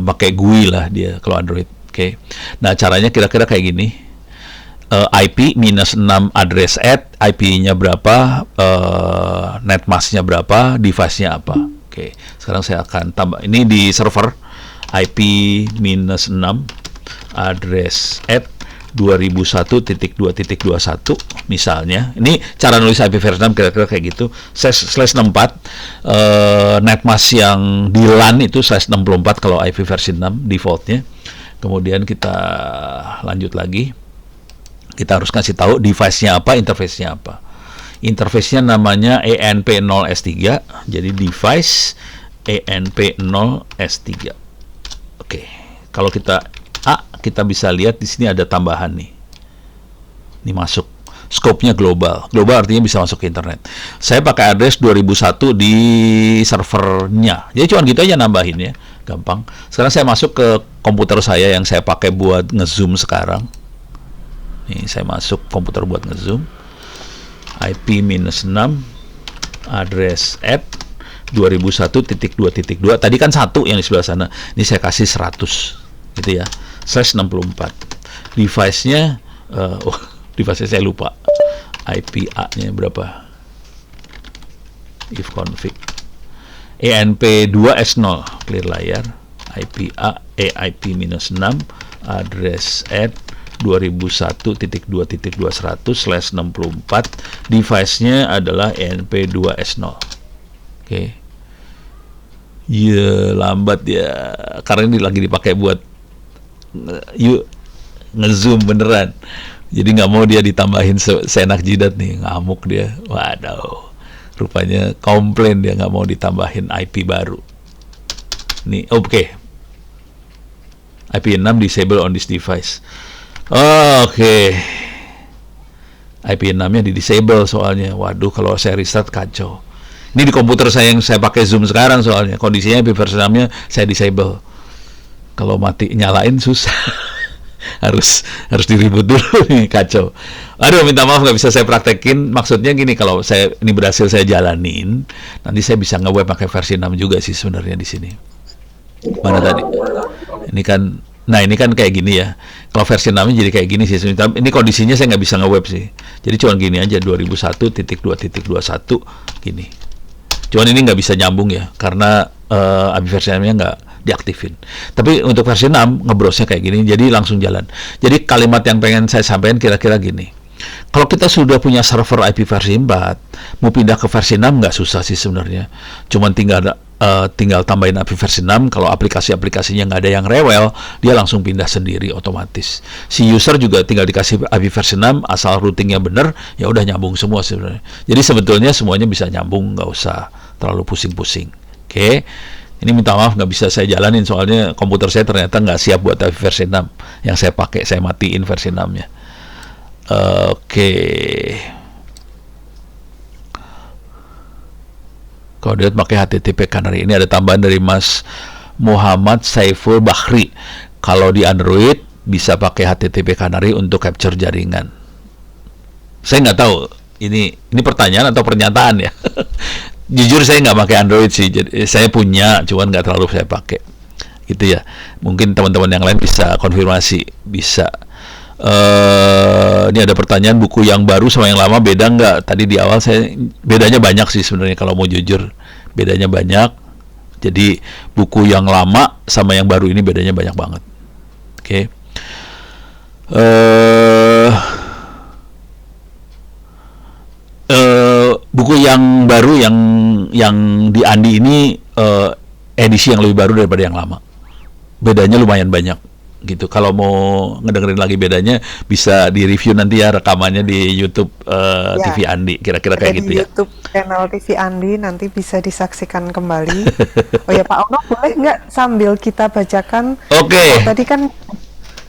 pakai GUI lah dia kalau Android. Oke. Nah, caranya kira-kira kayak gini. IP minus 6 address at, IP-nya berapa, netmask-nya berapa, device-nya apa. Oke, sekarang saya akan tambah ini di server IP minus 6 address at 2001.2.21 misalnya. Ini cara nulis IP versi 6 kira-kira kayak gitu. /64 netmask yang di LAN itu /64 kalau IP versi 6 defaultnya. Kemudian kita lanjut lagi. Kita harus kasih tahu device-nya apa, interface-nya apa. Interface-nya namanya ENP0S3. Jadi device ENP0S3. Oke. Kalau kita bisa lihat di sini ada tambahan nih. Ini masuk. Scope-nya global. Global artinya bisa masuk ke internet. Saya pakai address 2001 di servernya. Jadi cuma gitu aja nambahin ya. Gampang. Sekarang saya masuk ke komputer saya yang saya pakai buat nge-zoom sekarang. Nih, saya masuk komputer buat nge-zoom. IP-6 address at 2001.2.2. Tadi kan 1 yang di sebelah sana. Ini saya kasih 100 gitu ya. /64. Device-nya device-nya saya lupa. IP-A-nya berapa? If config. ENP2S0 clear layar. IP-A IP-6 address at 2001.2.2.100/64. Device-nya adalah ENP2S0. Oke. Ya, lambat ya. Karena ini lagi dipakai buat nge-zoom beneran. Jadi nggak mau dia ditambahin seenak jidat nih, ngamuk dia. Waduh. Rupanya komplain dia nggak mau ditambahin IP baru. Nih, oke. IP6 disable on this device. Oke. IP6-nya di disable soalnya. Waduh, kalau saya restart kacau. Ini di komputer saya yang saya pakai Zoom sekarang soalnya. Kondisinya IP versi 6-nya saya disable. Kalau mati nyalain susah. harus diribut dulu nih, kacau. Aduh, minta maaf nggak bisa saya praktekin. Maksudnya gini, kalau saya ini berhasil saya jalanin, nanti saya bisa nge-web pakai versi 6 juga sih sebenarnya di sini. Mana tadi? Ini kan, nah ini kan kayak gini ya. Kalau versi 6 jadi kayak gini sih. Ini kondisinya saya nggak bisa nge-web sih. Jadi cuma gini aja, 2001.2.21 gini. Cuman ini nggak bisa nyambung ya, karena API versi 6-nya nggak diaktifin. Tapi untuk versi 6 ngebrowse-nya kayak gini, jadi langsung jalan. Jadi kalimat yang pengen saya sampaikan kira-kira gini. Kalau kita sudah punya server IP versi 4, mau pindah ke versi 6 nggak susah sih sebenarnya. Cuman tinggal tambahin IP versi 6. Kalau aplikasi-aplikasinya nggak ada yang rewel, dia langsung pindah sendiri otomatis. Si user juga tinggal dikasih IP versi 6, asal routingnya bener, ya udah nyambung semua sebenarnya. Jadi sebetulnya semuanya bisa nyambung, nggak usah terlalu pusing-pusing. Oke. Ini minta maaf nggak bisa saya jalanin soalnya komputer saya ternyata nggak siap buat versi 6 yang saya pakai. Saya matiin versi 6-nya. Oke. Kalau dia pakai HTTP Canary, ini ada tambahan dari Mas Muhammad Saiful Bahri. Kalau di Android bisa pakai HTTP Canary untuk capture jaringan. Saya nggak tahu ini pertanyaan atau pernyataan ya. Jujur saya nggak pakai Android sih, jadi saya punya, cuman nggak terlalu saya pakai, gitu ya. Mungkin teman-teman yang lain bisa konfirmasi, bisa. Ini ada pertanyaan, buku yang baru sama yang lama beda nggak? Tadi di awal bedanya banyak sih sebenarnya, kalau mau jujur, bedanya banyak. Jadi buku yang lama sama yang baru ini bedanya banyak banget. Oke. Buku yang baru yang di Andi ini edisi yang lebih baru daripada yang lama. Bedanya lumayan banyak gitu. Kalau mau ngedengerin lagi bedanya bisa di review nanti ya rekamannya di YouTube TV Andi, kira-kira kayak gitu ya. Di YouTube channel TV Andi nanti bisa disaksikan kembali. Oh ya Pak Ono, boleh nggak sambil kita bacakan? Oke. Tadi kan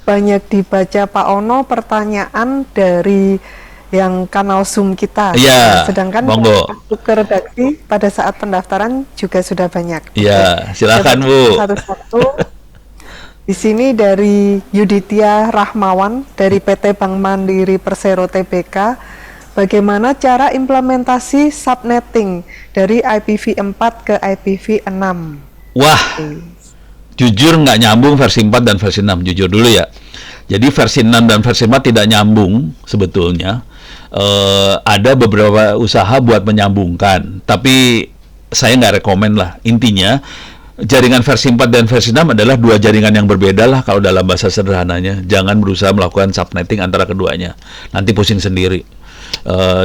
banyak dibaca Pak Ono pertanyaan dari yang kanal Zoom kita. Iya, sedangkan monggo. masuk ke redaksi pada saat pendaftaran juga sudah banyak. Iya, silakan Bu. Satu-satu. Di sini dari Yuditya Rahmawan dari PT Bank Mandiri Persero Tbk. Bagaimana cara implementasi subnetting dari IPv4 ke IPv6? Wah, jujur nggak nyambung versi 4 dan versi 6, jujur dulu ya. Jadi versi 6 dan versi 4 tidak nyambung sebetulnya. Ada beberapa usaha buat menyambungkan, tapi saya nggak rekomen lah. Intinya jaringan versi 4 dan versi 6 adalah dua jaringan yang berbeda lah kalau dalam bahasa sederhananya. Jangan berusaha melakukan subnetting antara keduanya, nanti pusing sendiri.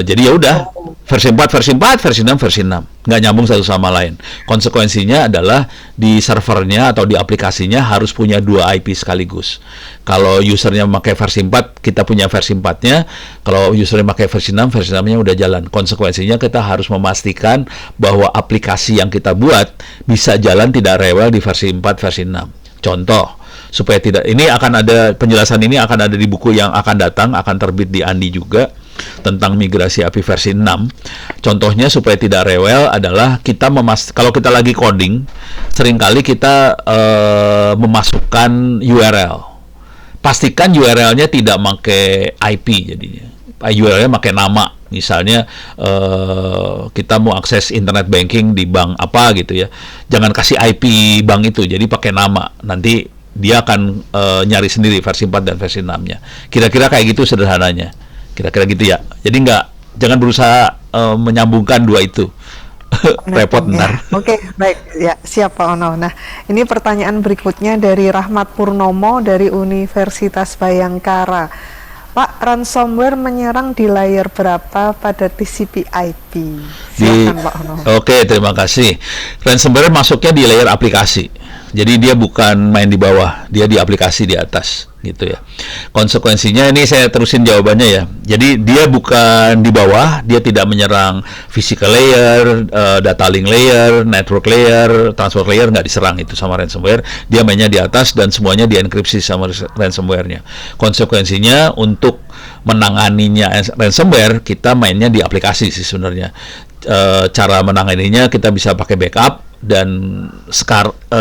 Jadi ya udah, versi 4 versi 4, versi 6 versi 6, nggak nyambung satu sama lain. Konsekuensinya adalah di servernya atau di aplikasinya harus punya dua IP sekaligus. Kalau usernya memakai versi 4, kita punya versi 4-nya. Kalau usernya memakai versi 6, versi 6-nya udah jalan. Konsekuensinya kita harus memastikan bahwa aplikasi yang kita buat bisa jalan tidak rewel di versi 4, versi 6. Contoh, supaya tidak, ini akan ada penjelasan, ini akan ada di buku yang akan datang, akan terbit di Andi juga, tentang migrasi API versi 6. Contohnya supaya tidak rewel adalah kita kalau kita lagi coding, seringkali kita memasukkan URL. Pastikan URL-nya tidak pakai IP jadinya. URL-nya pakai nama. Misalnya kita mau akses internet banking di bank apa gitu ya. Jangan kasih IP bank itu, jadi pakai nama. Nanti dia akan nyari sendiri versi 4 dan versi 6-nya. Kira-kira kayak gitu sederhananya. Kira-kira gitu ya. Jadi jangan berusaha menyambungkan dua itu. Repot ntar. Oke, baik. Ya, siap Pak Ono. Nah, ini pertanyaan berikutnya dari Rahmat Purnomo dari Universitas Bayangkara. Pak, ransomware menyerang di layer berapa pada TCP/IP? Silakan Pak Ono. Oke, terima kasih. Ransomware masuknya di layer aplikasi. Jadi dia bukan main di bawah, dia di aplikasi di atas, gitu ya. Konsekuensinya ini saya terusin jawabannya ya. Jadi dia bukan di bawah, dia tidak menyerang physical layer, data link layer, network layer, transport layer, nggak diserang itu sama ransomware. Dia mainnya di atas dan semuanya dienkripsi sama ransomware-nya. Konsekuensinya untuk menanganinya ransomware, kita mainnya di aplikasi sih sebenarnya. Cara menanganinya kita bisa pakai backup. Dan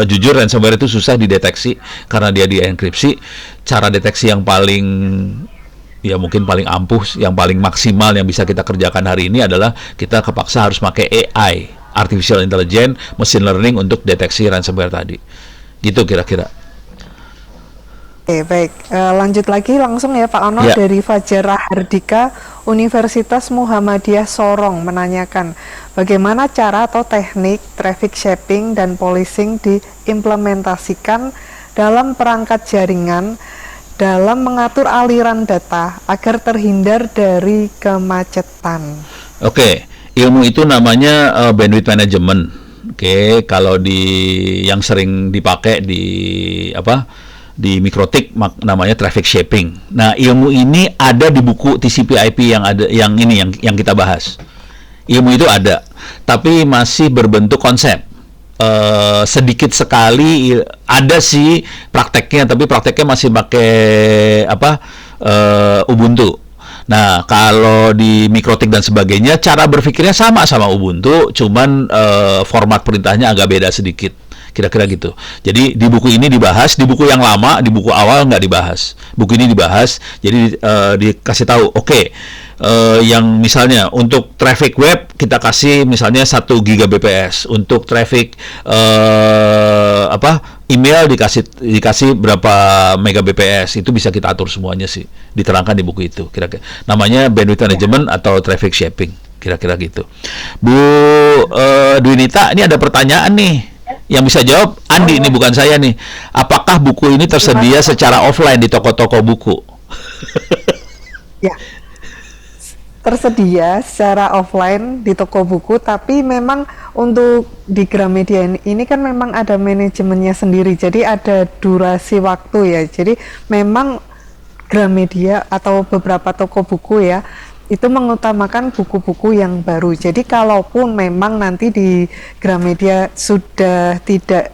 jujur ransomware itu susah dideteksi karena dia dienkripsi. Cara deteksi yang paling ya mungkin paling ampuh, yang paling maksimal yang bisa kita kerjakan hari ini adalah kita kepaksa harus pakai AI, artificial intelligence, machine learning untuk deteksi ransomware tadi. Gitu kira-kira. Oke, baik. Lanjut lagi langsung ya Pak Ono, dari Fajar Hardika, Universitas Muhammadiyah Sorong menanyakan bagaimana cara atau teknik traffic shaping dan policing diimplementasikan dalam perangkat jaringan dalam mengatur aliran data agar terhindar dari kemacetan. Oke, ilmu itu namanya bandwidth management. Oke, kalau yang sering dipakai di Mikrotik namanya traffic shaping. Nah, ilmu ini ada di buku TCP/IP yang kita bahas. Ilmu itu ada, tapi masih berbentuk konsep. Sedikit sekali ada sih prakteknya, tapi prakteknya masih pakai Ubuntu. Nah, kalau di Mikrotik dan sebagainya, cara berpikirnya sama Ubuntu, cuman format perintahnya agak beda sedikit. Kira-kira gitu. Jadi di buku ini dibahas, di buku yang lama, di buku awal nggak dibahas. Buku ini dibahas, jadi dikasih tahu, yang misalnya untuk traffic web kita kasih misalnya 1 Gbps, untuk traffic email dikasih berapa Mbps, itu bisa kita atur semuanya sih, diterangkan di buku itu. Kira-kira namanya bandwidth management atau traffic shaping, kira-kira gitu. Bu Dwinita, ini ada pertanyaan nih. Yang bisa jawab Andi, ini bukan saya nih. Apakah buku ini tersedia secara offline di toko-toko buku? Ya, tersedia secara offline di toko buku, tapi memang untuk di Gramedia ini kan memang ada manajemennya sendiri, jadi ada durasi waktu ya. Jadi memang Gramedia atau beberapa toko buku ya, itu mengutamakan buku-buku yang baru. Jadi kalaupun memang nanti di Gramedia sudah tidak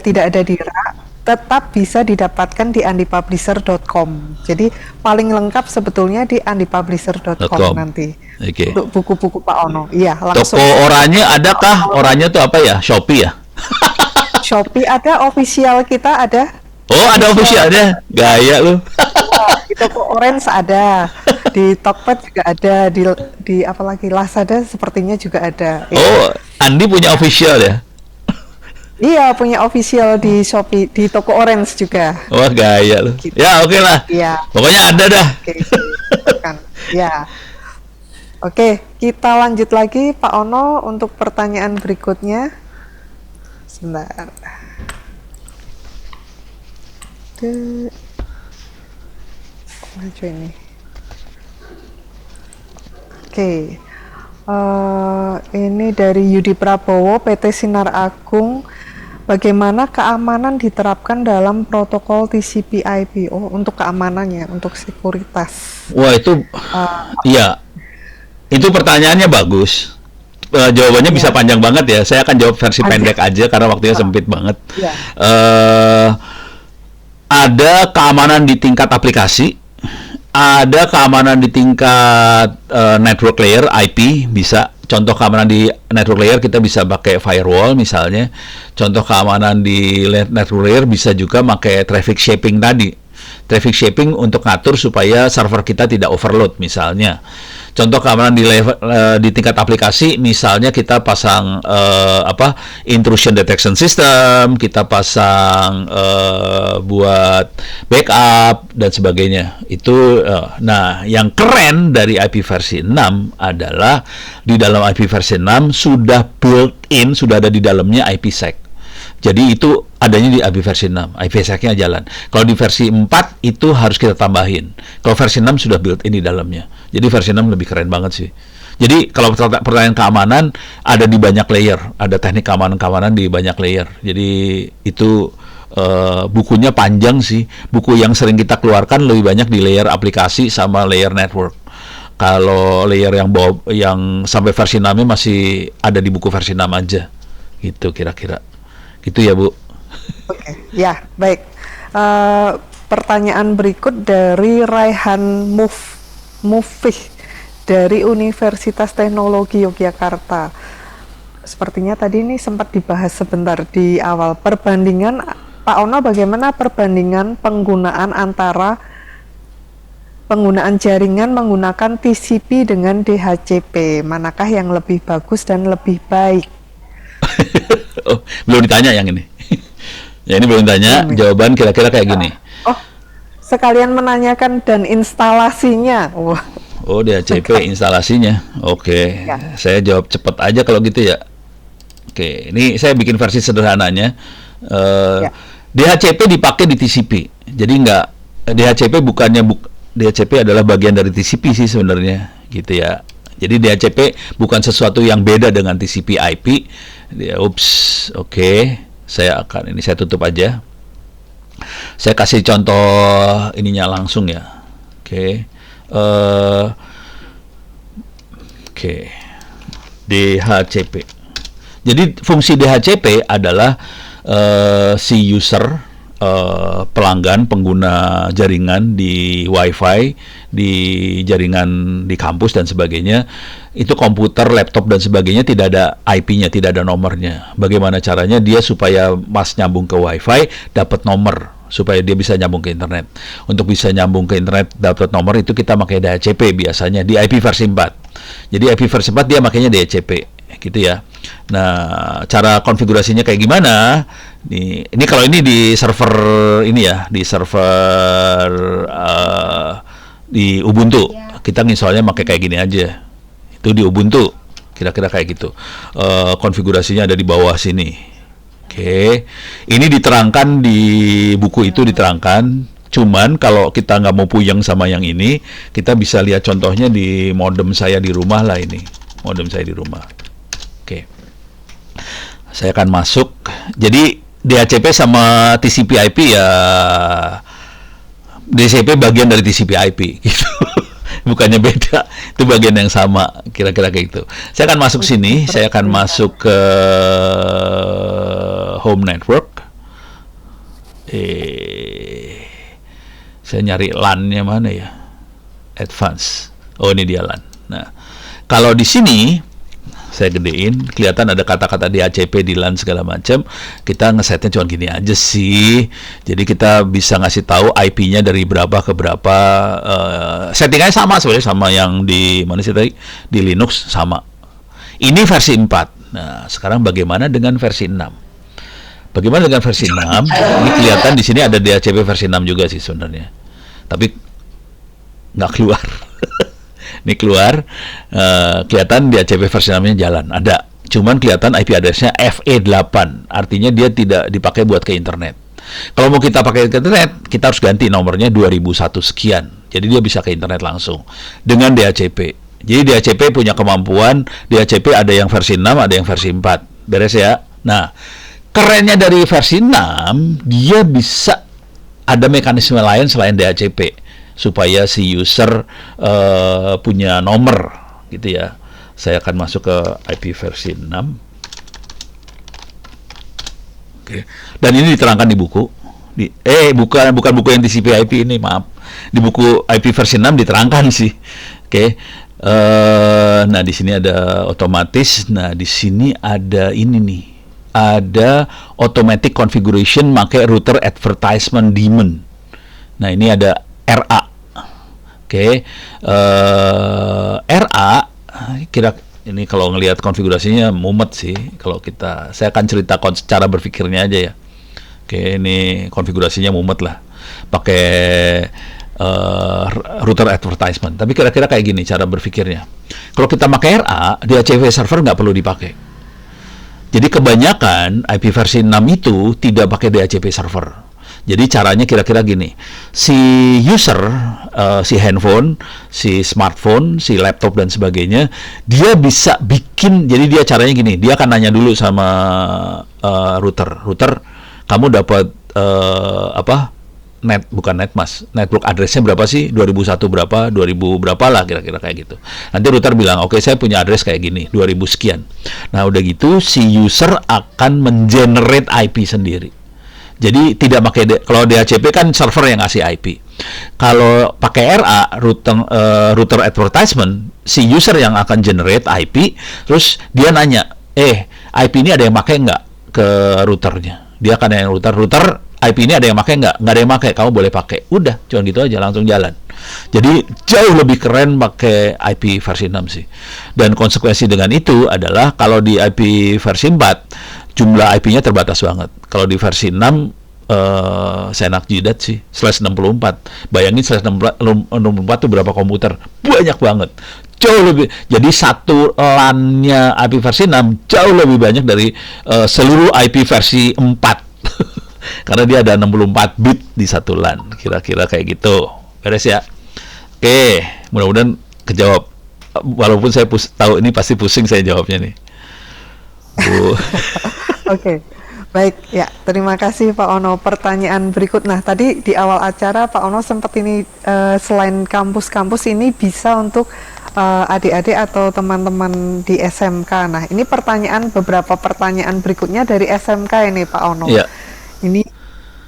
tidak ada di rak, tetap bisa didapatkan di andipublisher.com. Jadi paling lengkap sebetulnya di andipublisher.com nanti. Untuk buku-buku Pak Ono. Iya, langsung. Toko oranye adakah? Oranye itu apa ya? Shopee ya? Shopee ada, official kita ada. Oh, ada officialnya. Gaya lu. Di toko Orange ada, di Tokped juga ada, di apalagi Lazada sepertinya juga ada. Oh, Andi punya official ya? Iya, punya official di Shopee, di toko Orange juga. Wah, gaya loh. Gitu. Ya, oke lah. Iya. Pokoknya ada dah. Oke, kan. Ya. Oke, kita lanjut lagi Pak Ono untuk pertanyaan berikutnya. Sebentar. Maju ini. Oke. Ini dari Yudi Prabowo, PT Sinar Agung. Bagaimana keamanan diterapkan dalam protokol TCP/IP? Oh, untuk keamanannya, untuk sekuritas. Wah, itu iya. Itu pertanyaannya bagus. Jawabannya bisa panjang banget ya. Saya akan jawab versi pendek aja karena waktunya sempit banget. Iya. Ada keamanan di tingkat aplikasi, ada keamanan di tingkat network layer IP bisa. Contoh keamanan di network layer kita bisa pakai firewall misalnya. Contoh keamanan di network layer bisa juga pakai traffic shaping tadi. Traffic shaping untuk ngatur supaya server kita tidak overload misalnya. Contoh keamanan di tingkat aplikasi, misalnya kita pasang intrusion detection system, kita pasang buat backup dan sebagainya. Itu nah, yang keren dari IP versi 6 adalah di dalam IP versi 6 sudah built-in, sudah ada di dalamnya IPsec. Jadi itu adanya di IP versi 6, IPsec-nya jalan. Kalau di versi 4 itu harus kita tambahin. Kalau versi 6 sudah built-in di dalamnya. Jadi versi 6 lebih keren banget sih. Jadi kalau pertanyaan keamanan ada di banyak layer, ada teknik keamanan di banyak layer. Jadi itu bukunya panjang sih. Buku yang sering kita keluarkan lebih banyak di layer aplikasi sama layer network. Kalau layer yang sampai versi 6-nya masih ada di buku versi 6 aja. Gitu kira-kira. Gitu ya, Bu. Oke, ya, baik. Pertanyaan berikut dari Raihan Mufih dari Universitas Teknologi Yogyakarta. Sepertinya tadi ini sempat dibahas sebentar di awal. Perbandingan, Pak Ono, bagaimana perbandingan penggunaan antara penggunaan jaringan menggunakan TCP dengan DHCP? Manakah yang lebih bagus dan lebih baik? Oh, belum ditanya yang ini. Ya, ini belum ditanya. Jawaban kira-kira kayak gini. Oh, sekalian menanyakan dan instalasinya. Wah. Oh, DHCP instalasinya. Oke. Ya. Saya jawab cepat aja kalau gitu ya. Oke, ini saya bikin versi sederhananya. Ya. DHCP dipakai di TCP. Jadi DHCP DHCP adalah bagian dari TCP sih sebenarnya, gitu ya. Jadi DHCP bukan sesuatu yang beda dengan TCP/IP. Oke. Saya tutup aja. Saya kasih contoh ininya langsung ya. Oke. DHCP. Jadi fungsi DHCP adalah si user, pelanggan, pengguna jaringan di WiFi, di jaringan di kampus dan sebagainya, itu komputer, laptop dan sebagainya tidak ada IP-nya, tidak ada nomornya. Bagaimana caranya dia supaya nyambung ke WiFi dapat nomor, supaya dia bisa nyambung ke internet. Untuk bisa nyambung ke internet dapat nomor itu kita pakai DHCP biasanya di IP versi 4. Jadi IP versi 4 dia makanya DHCP, gitu ya. Nah, cara konfigurasinya kayak gimana? Ini kalau ini di server ini ya, di server di Ubuntu. Kita nginstalnya pakai kayak gini aja. Itu di Ubuntu. Kira-kira kayak gitu. Konfigurasinya ada di bawah sini. Oke. Ini diterangkan di buku itu diterangkan. Cuman kalau kita nggak mau puyeng sama yang ini, kita bisa lihat contohnya di modem saya di rumah lah ini. Modem saya di rumah. Oke. Saya akan masuk. Jadi DHCP sama TCP/IP ya, DHCP bagian dari TCP/IP gitu. Bukannya beda, itu bagian yang sama, kira-kira kayak gitu. Saya akan masuk sini, saya akan masuk ke home network. Saya nyari LAN-nya mana ya? Advance. Oh, ini dia LAN. Nah, kalau di sini saya gedein, kelihatan ada kata-kata DHCP di LAN segala macam. Kita ngesetnya cuma gini aja sih. Jadi kita bisa ngasih tahu IP-nya dari berapa ke berapa. Settingannya sama sebenarnya, sama yang di mana sih tadi? Di Linux sama. Ini versi 4. Nah, sekarang bagaimana dengan versi 6? Bagaimana dengan versi 6? Ini kelihatan di sini ada DHCP versi 6 juga sih sebenarnya. Tapi nggak keluar. Ini keluar, kelihatan DHCP versi 6-nya jalan, ada. Cuman kelihatan IP address-nya FE8, artinya dia tidak dipakai buat ke internet. Kalau mau kita pakai ke internet, kita harus ganti nomornya 2001 sekian. Jadi dia bisa ke internet langsung dengan DHCP. Jadi DHCP punya kemampuan, DHCP ada yang versi 6, ada yang versi 4. Beres ya? Nah, kerennya dari versi 6, dia bisa ada mekanisme lain selain DHCP supaya si user punya nomor gitu ya. Saya akan masuk ke IP versi 6. Oke. Dan ini diterangkan di buku. Bukan buku yang TCP/IP ini, maaf. Di buku IP versi 6 diterangkan sih. Oke. Nah, di sini ada otomatis. Nah, di sini ada ini nih. Ada automatic configuration pakai router advertisement daemon. Nah, ini ada RA. Oke. RA kira ini kalau ngelihat konfigurasinya mumet sih. Saya akan cerita cara berpikirnya aja ya. Oke, ini konfigurasinya mumet lah. Pakai router advertisement. Tapi kira-kira kayak gini cara berpikirnya. Kalau kita pakai RA, DHCP server nggak perlu dipakai. Jadi kebanyakan IP versi 6 itu tidak pakai DHCP server. Jadi caranya kira-kira gini, si user, si handphone, si smartphone, si laptop dan sebagainya, dia bisa bikin, jadi dia caranya gini, dia akan nanya dulu sama router, kamu dapat network address-nya berapa sih? 2001 berapa, 2000 berapa lah kira-kira kayak gitu. Nanti router bilang, oke, saya punya address kayak gini, 2000 sekian. Nah, udah gitu si user akan mengenerate IP sendiri. Jadi tidak pakai kalau DHCP kan server yang ngasih IP. Kalau pakai RA router advertisement, si user yang akan generate IP, terus dia nanya, IP ini ada yang pakai nggak ke routernya? Dia akan nanya router IP ini ada yang pakai nggak? Nggak ada yang pakai, kamu boleh pakai. Udah, cuma gitu aja, langsung jalan. Jadi jauh lebih keren pakai IP versi 6 sih. Dan konsekuensi dengan itu adalah kalau di IP versi 4 jumlah IP-nya terbatas banget. Kalau di versi 6 saya enak jidat sih, /64. Bayangin /64 itu berapa komputer? Banyak banget. Jauh lebih. Jadi satu LAN-nya IP versi 6 jauh lebih banyak dari seluruh IP versi 4. Karena dia ada 64 bit di satu LAN. Kira-kira kayak gitu. Beres ya? Oke, mudah-mudahan kejawab. Walaupun saya tahu ini pasti pusing saya jawabnya nih. Oke, baik ya. Terima kasih Pak Ono. Pertanyaan berikut. Nah, tadi di awal acara Pak Ono sempat ini selain kampus-kampus ini bisa untuk adik-adik atau teman-teman di SMK. Nah, ini beberapa pertanyaan berikutnya dari SMK ini Pak Ono. Iya. Ini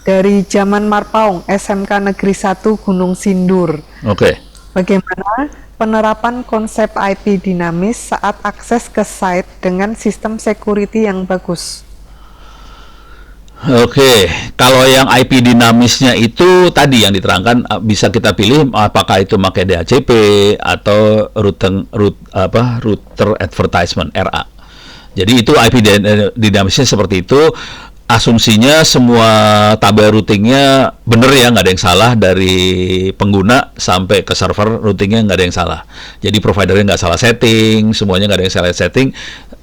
dari Zaman Marpaung, SMK Negeri 1 Gunung Sindur. Oke. Bagaimana penerapan konsep IP dinamis saat akses ke site dengan sistem security yang bagus? Oke, kalau yang IP dinamisnya itu tadi yang diterangkan bisa kita pilih apakah itu pakai DHCP atau router advertisement RA. Jadi itu IP dinamisnya seperti itu. Asumsinya semua tabel routingnya bener ya, nggak ada yang salah dari pengguna sampai ke server, routingnya nggak ada yang salah. Jadi providernya nggak salah setting, semuanya nggak ada yang salah setting.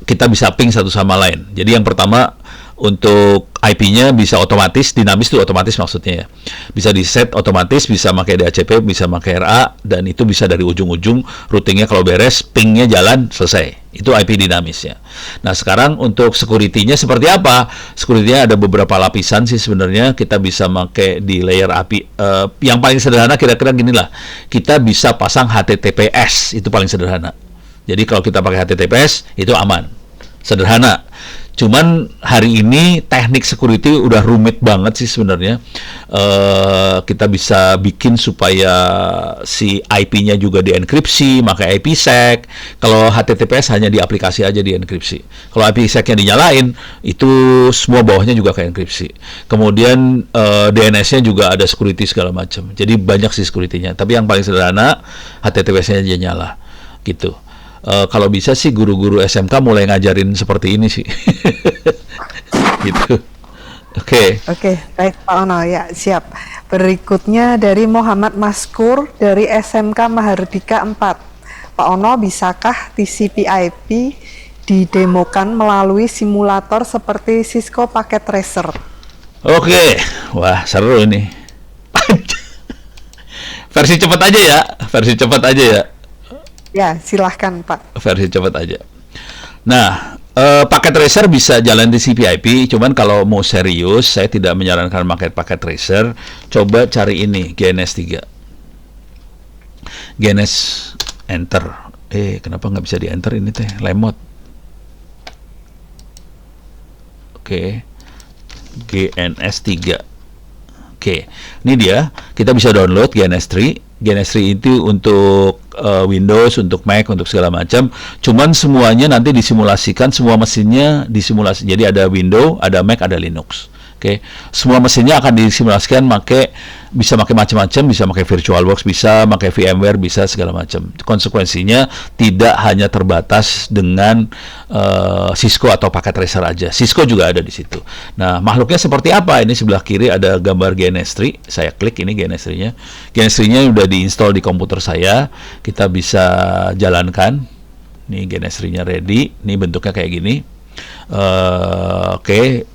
Kita bisa ping satu sama lain. Jadi yang pertama untuk IP-nya bisa otomatis, dinamis itu otomatis maksudnya ya. Bisa di set otomatis, bisa pakai DHCP, bisa pakai RA, dan itu bisa dari ujung-ujung routingnya kalau beres, pingnya jalan, selesai. Itu IP dinamisnya. Nah, sekarang untuk security-nya seperti apa? Security-nya ada beberapa lapisan sih sebenarnya. Kita bisa pakai di layer API. Yang paling sederhana kira-kira gini lah. Kita bisa pasang HTTPS, itu paling sederhana. Jadi kalau kita pakai HTTPS, itu aman. Sederhana. Cuman hari ini teknik security udah rumit banget sih sebenarnya. Kita bisa bikin supaya si IP-nya juga dienkripsi, pakai IPsec. Kalau HTTPS hanya di aplikasi aja dienkripsi. Kalau IPsec-nya dinyalain, itu semua bawahnya juga keenkripsi. Kemudian DNS-nya juga ada security segala macam. Jadi banyak sih security-nya. Tapi yang paling sederhana HTTPS-nya aja nyala, gitu. Kalau bisa sih guru-guru SMK mulai ngajarin seperti ini sih. Gitu. Oke. Oke, baik Pak Ono, ya siap. Berikutnya dari Muhammad Maskur dari SMK Mahardika 4. Pak Ono, bisakah TCP/IP didemokan melalui simulator seperti Cisco Packet Tracer? Oke, wah seru ini. Versi cepat aja ya, versi cepat aja ya, Ya, silahkan Pak. versi cepat aja. Nah, paket tracer bisa jalan di CPIP, cuman kalau mau serius, saya tidak menyarankan paket tracer. Coba cari ini, GNS 3. GNS enter. Kenapa nggak bisa di enter ini teh? Lemot. Oke. GNS 3. Oke, ini dia. Kita bisa download GNS 3. GNS 3 itu untuk Windows, untuk Mac, untuk segala macam. Cuman semuanya nanti disimulasikan, semua mesinnya disimulasi. Jadi ada Windows, ada Mac, ada Linux. Oke, semua mesinnya akan disimulasikan bisa pakai macam-macam, bisa pakai VirtualBox, bisa pakai VMware, bisa segala macam. Konsekuensinya tidak hanya terbatas dengan Cisco atau paket tracer aja. Cisco juga ada di situ. Nah, makhluknya seperti apa? Ini sebelah kiri ada gambar GNS 3. Saya klik ini GNS 3-nya. GNS 3-nya udah diinstal di komputer saya. Kita bisa jalankan. Ini GNS 3-nya ready. Ini bentuknya kayak gini.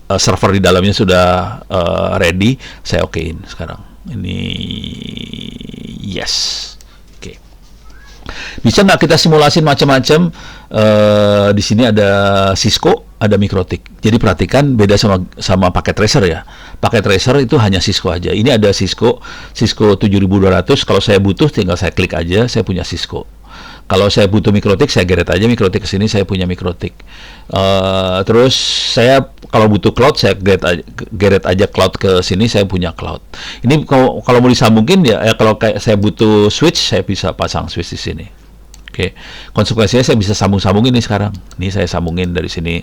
Server di dalamnya sudah ready. Saya okein sekarang. Ini yes. Oke. Bisa nggak kita simulasin macam-macam? Di sini ada Cisco, ada MikroTik. Jadi perhatikan beda sama paket tracer ya. Paket tracer itu hanya Cisco aja. Ini ada Cisco 7200. Kalau saya butuh tinggal saya klik aja, saya punya Cisco. Kalau saya butuh MikroTik, saya geret aja MikroTik ke sini, saya punya MikroTik. Terus saya kalau butuh cloud, saya geret aja cloud ke sini, saya punya cloud. Ini kalau mau disambungin ya, kalau kayak saya butuh switch, saya bisa pasang switch di sini. Oke. Konsekuensinya saya bisa sambung-sambungin ini sekarang. Ini saya sambungin dari sini,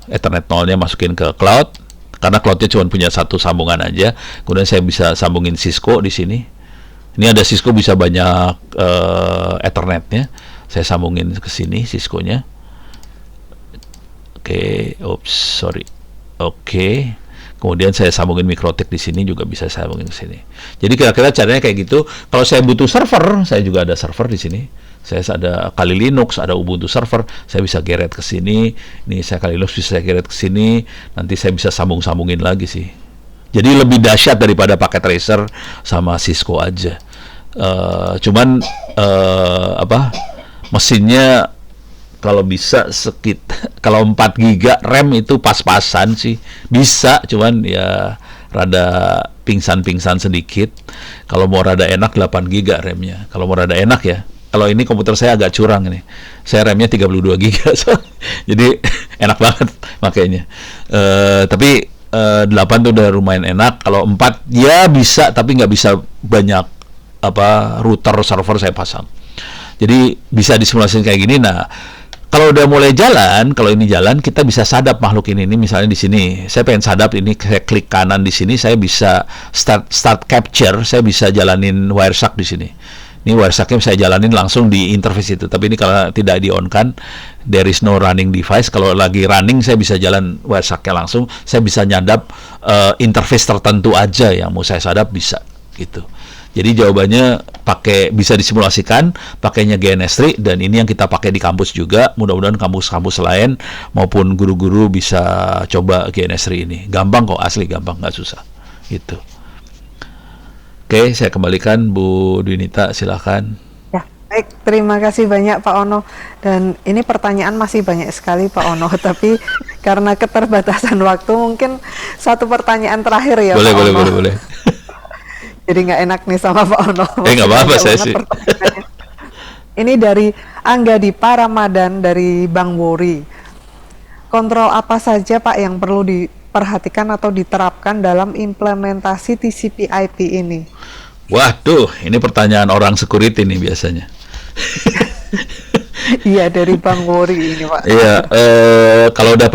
Ethernet 0-nya masukin ke cloud, karena cloudnya cuma punya satu sambungan aja. Kemudian saya bisa sambungin Cisco di sini. Ini ada Cisco bisa banyak Ethernetnya. Saya sambungin ke sini Cisco-nya. Sorry. Oke. Kemudian saya sambungin MikroTik di sini juga bisa sambungin ke sini. Jadi kira-kira caranya kayak gitu. Kalau saya butuh server, saya juga ada server di sini. Saya ada Kali Linux, ada Ubuntu server, saya bisa geret ke sini. Ini saya Kali Linux bisa saya geret ke sini. Nanti saya bisa sambung-sambungin lagi sih. Jadi lebih dahsyat daripada paket tracer sama Cisco aja. Mesinnya kalau bisa kalau 4 GB RAM itu pas-pasan sih. Bisa, cuman ya rada pingsan-pingsan sedikit. Kalau mau rada enak 8 GB RAM-nya. Kalau mau rada enak ya. Kalau ini komputer saya agak curang ini. Saya RAM-nya 32 GB. Jadi enak banget makanya. Tapi 8 tuh udah lumayan enak. Kalau 4 ya bisa, tapi nggak bisa banyak router server saya pasang. Jadi bisa disimulasikan kayak gini. Nah, kalau udah mulai jalan, kalau ini jalan, kita bisa sadap makhluk ini. Ini misalnya di sini, saya pengen sadap ini, saya klik kanan di sini, saya bisa start capture, saya bisa jalanin Wireshark di sini. Ini Wireshark-nya saya jalanin langsung di interface itu. Tapi ini kalau tidak di-on-kan, there is no running device. Kalau lagi running, saya bisa jalan Wireshark-nya langsung. Saya bisa nyadap interface tertentu aja yang mau saya sadap, bisa gitu. Jadi jawabannya bisa disimulasikan pakainya GNS 3, dan ini yang kita pakai di kampus juga. Mudah-mudahan kampus-kampus lain maupun guru-guru bisa coba GNS 3 ini. Gampang kok, asli gampang, nggak susah. Gitu. Oke, saya kembalikan Bu Dwinita, silakan. Ya, baik, terima kasih banyak Pak Ono. Dan ini pertanyaan masih banyak sekali Pak Ono, tapi karena keterbatasan waktu mungkin satu pertanyaan terakhir ya Pak Ono. Boleh. Jadi nggak enak nih sama Pak Ono. Nggak apa-apa saya sih. Ini dari Angga Dipa Ramadan dari Bang Wori. Kontrol apa saja Pak yang perlu diperhatikan atau diterapkan dalam implementasi TCP/IP ini? Waduh, ini pertanyaan orang security nih biasanya. Iya, dari Bang Wori ini Pak. Iya, kalau udah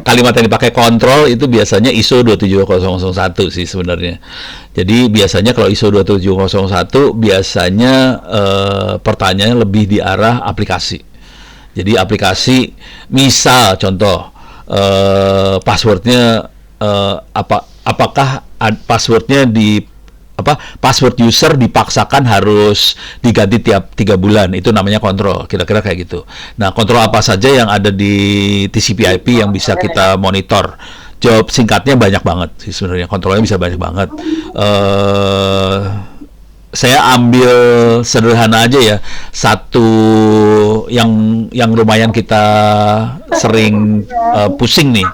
kalimat yang dipakai kontrol itu biasanya ISO 27001 sih sebenarnya. Jadi biasanya kalau ISO 27001 biasanya pertanyaannya lebih di arah aplikasi. Jadi aplikasi, misal contoh passwordnya apakah passwordnya password user dipaksakan harus diganti tiap 3 bulan, itu namanya kontrol, kira-kira kayak gitu. Nah, kontrol apa saja yang ada di TCP/IP yang bisa kita monitor? Jawab singkatnya banyak banget sih sebenarnya, kontrolnya bisa banyak banget. Saya ambil sederhana aja ya, satu yang lumayan kita sering pusing nih,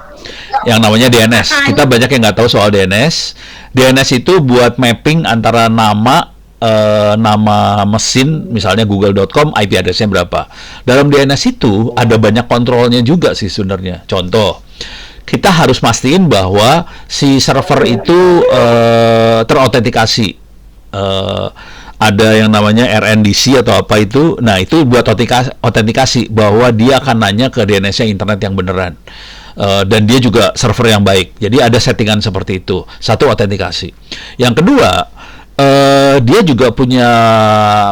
yang namanya DNS. Kita banyak yang nggak tahu soal DNS. DNS itu buat mapping antara nama mesin, misalnya google.com, IP address-nya berapa. Dalam DNS itu ada banyak kontrolnya juga sih sebenarnya. Contoh, kita harus mastiin bahwa si server itu terautentikasi. Ada yang namanya RNDC atau apa itu. Nah, itu buat autentikasi bahwa dia akan nanya ke DNS-nya internet yang beneran. Dan dia juga server yang baik. Jadi ada settingan seperti itu. Satu, autentikasi. Yang kedua, dia juga punya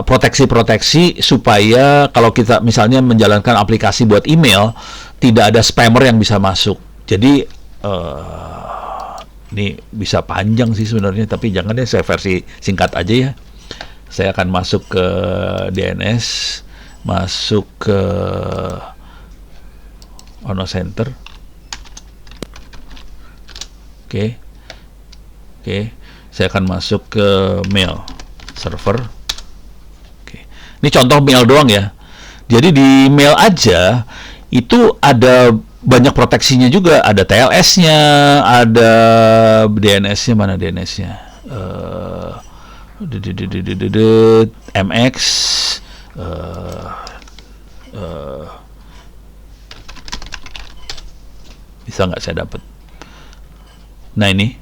proteksi-proteksi supaya kalau kita misalnya menjalankan aplikasi buat email, tidak ada spammer yang bisa masuk. Jadi ini bisa panjang sih sebenarnya, tapi jangan deh, saya versi singkat aja ya. Saya akan masuk ke DNS, masuk ke Ono Center. Oke. Saya akan masuk ke mail server. Oke. Ini contoh mail doang ya. Jadi di mail aja itu ada banyak proteksinya juga. Ada TLS-nya, ada DNS-nya, mana DNS-nya? MX, bisa nggak saya dapat? Nah, ini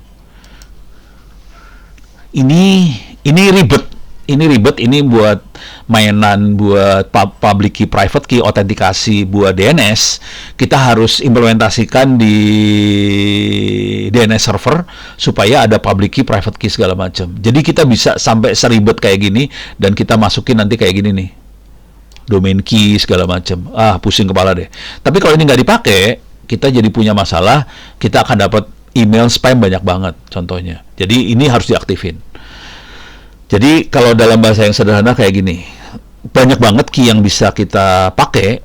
ribet. Ini buat mainan, buat public key, private key, autentikasi buat DNS. Kita harus implementasikan di DNS server supaya ada public key, private key segala macam. Jadi kita bisa sampai seribet kayak gini, dan kita masukin nanti kayak gini nih, domain key segala macam. Pusing kepala deh. Tapi kalau ini nggak dipakai, kita jadi punya masalah. Kita akan dapat email spam banyak banget contohnya. Jadi ini harus diaktifin. Jadi kalau dalam bahasa yang sederhana kayak gini, banyak banget key yang bisa kita pakai.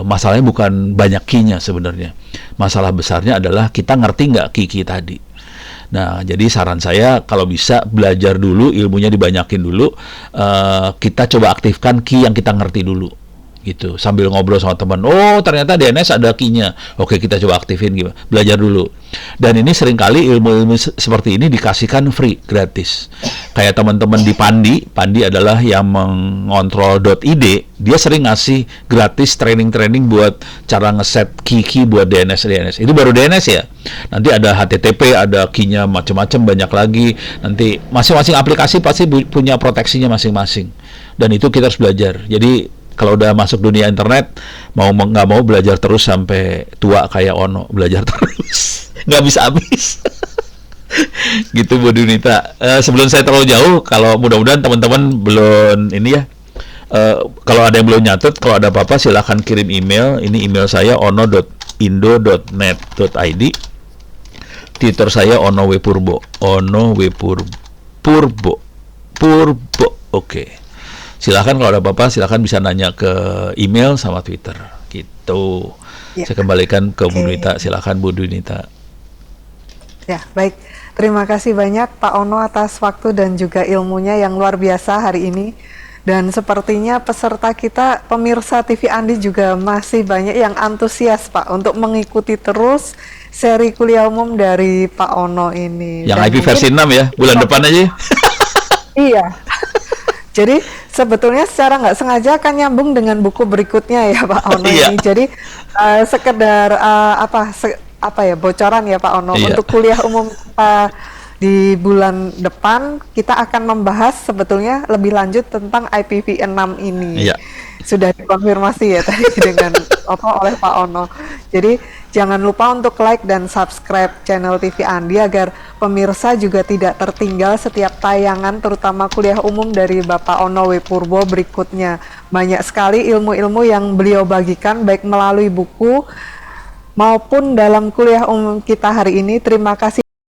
Masalahnya bukan banyak key-nya sebenarnya. Masalah besarnya adalah kita ngerti nggak key-key tadi. Nah, jadi saran saya kalau bisa belajar dulu, ilmunya dibanyakin dulu. Kita coba aktifkan key yang kita ngerti dulu. Gitu, sambil ngobrol sama teman, ternyata DNS ada key-nya, oke kita coba aktifin, gimana, belajar dulu. Dan ini seringkali ilmu-ilmu seperti ini dikasihkan free, gratis. Kayak teman-teman di Pandi adalah yang mengontrol .id, dia sering ngasih gratis training-training buat cara ngeset key buat DNS. Itu baru DNS ya, nanti ada HTTP, ada key-nya macam-macam, banyak lagi. Nanti masing-masing aplikasi pasti punya proteksinya masing-masing, dan itu kita harus belajar. Jadi kalau udah masuk dunia internet, mau nggak mau belajar terus sampai tua kayak Ono, belajar terus, nggak bisa habis. Gitu Bu Dunita. Sebelum saya terlalu jauh, kalau mudah-mudahan teman-teman belum ini ya, kalau ada yang belum nyatet, kalau ada apa-apa silahkan kirim email. Ini email saya ono.indo.net.id. Twitter saya onowpurbo. Purbo. Oke. Silahkan kalau ada apa-apa, silahkan bisa nanya ke email sama Twitter, gitu. Ya. Saya kembalikan ke Bu Dunita, silahkan Bu Dunita. Ya, baik. Terima kasih banyak Pak Ono atas waktu dan juga ilmunya yang luar biasa hari ini. Dan sepertinya peserta kita, pemirsa TV Andi juga masih banyak yang antusias Pak untuk mengikuti terus seri kuliah umum dari Pak Ono ini. Yang IP versi 6 ya, bulan depan aja. Iya. Jadi sebetulnya secara nggak sengaja akan nyambung dengan buku berikutnya ya Pak Ono ini. Jadi sekedar bocoran ya Pak Ono untuk kuliah umum di bulan depan kita akan membahas sebetulnya lebih lanjut tentang IPv6 ini. Sudah dikonfirmasi ya tadi dengan oleh Pak Ono. Jadi jangan lupa untuk like dan subscribe channel TV Andi agar pemirsa juga tidak tertinggal setiap tayangan terutama kuliah umum dari Bapak Ono W. Purbo berikutnya. Banyak sekali ilmu-ilmu yang beliau bagikan baik melalui buku maupun dalam kuliah umum kita hari ini. Terima kasih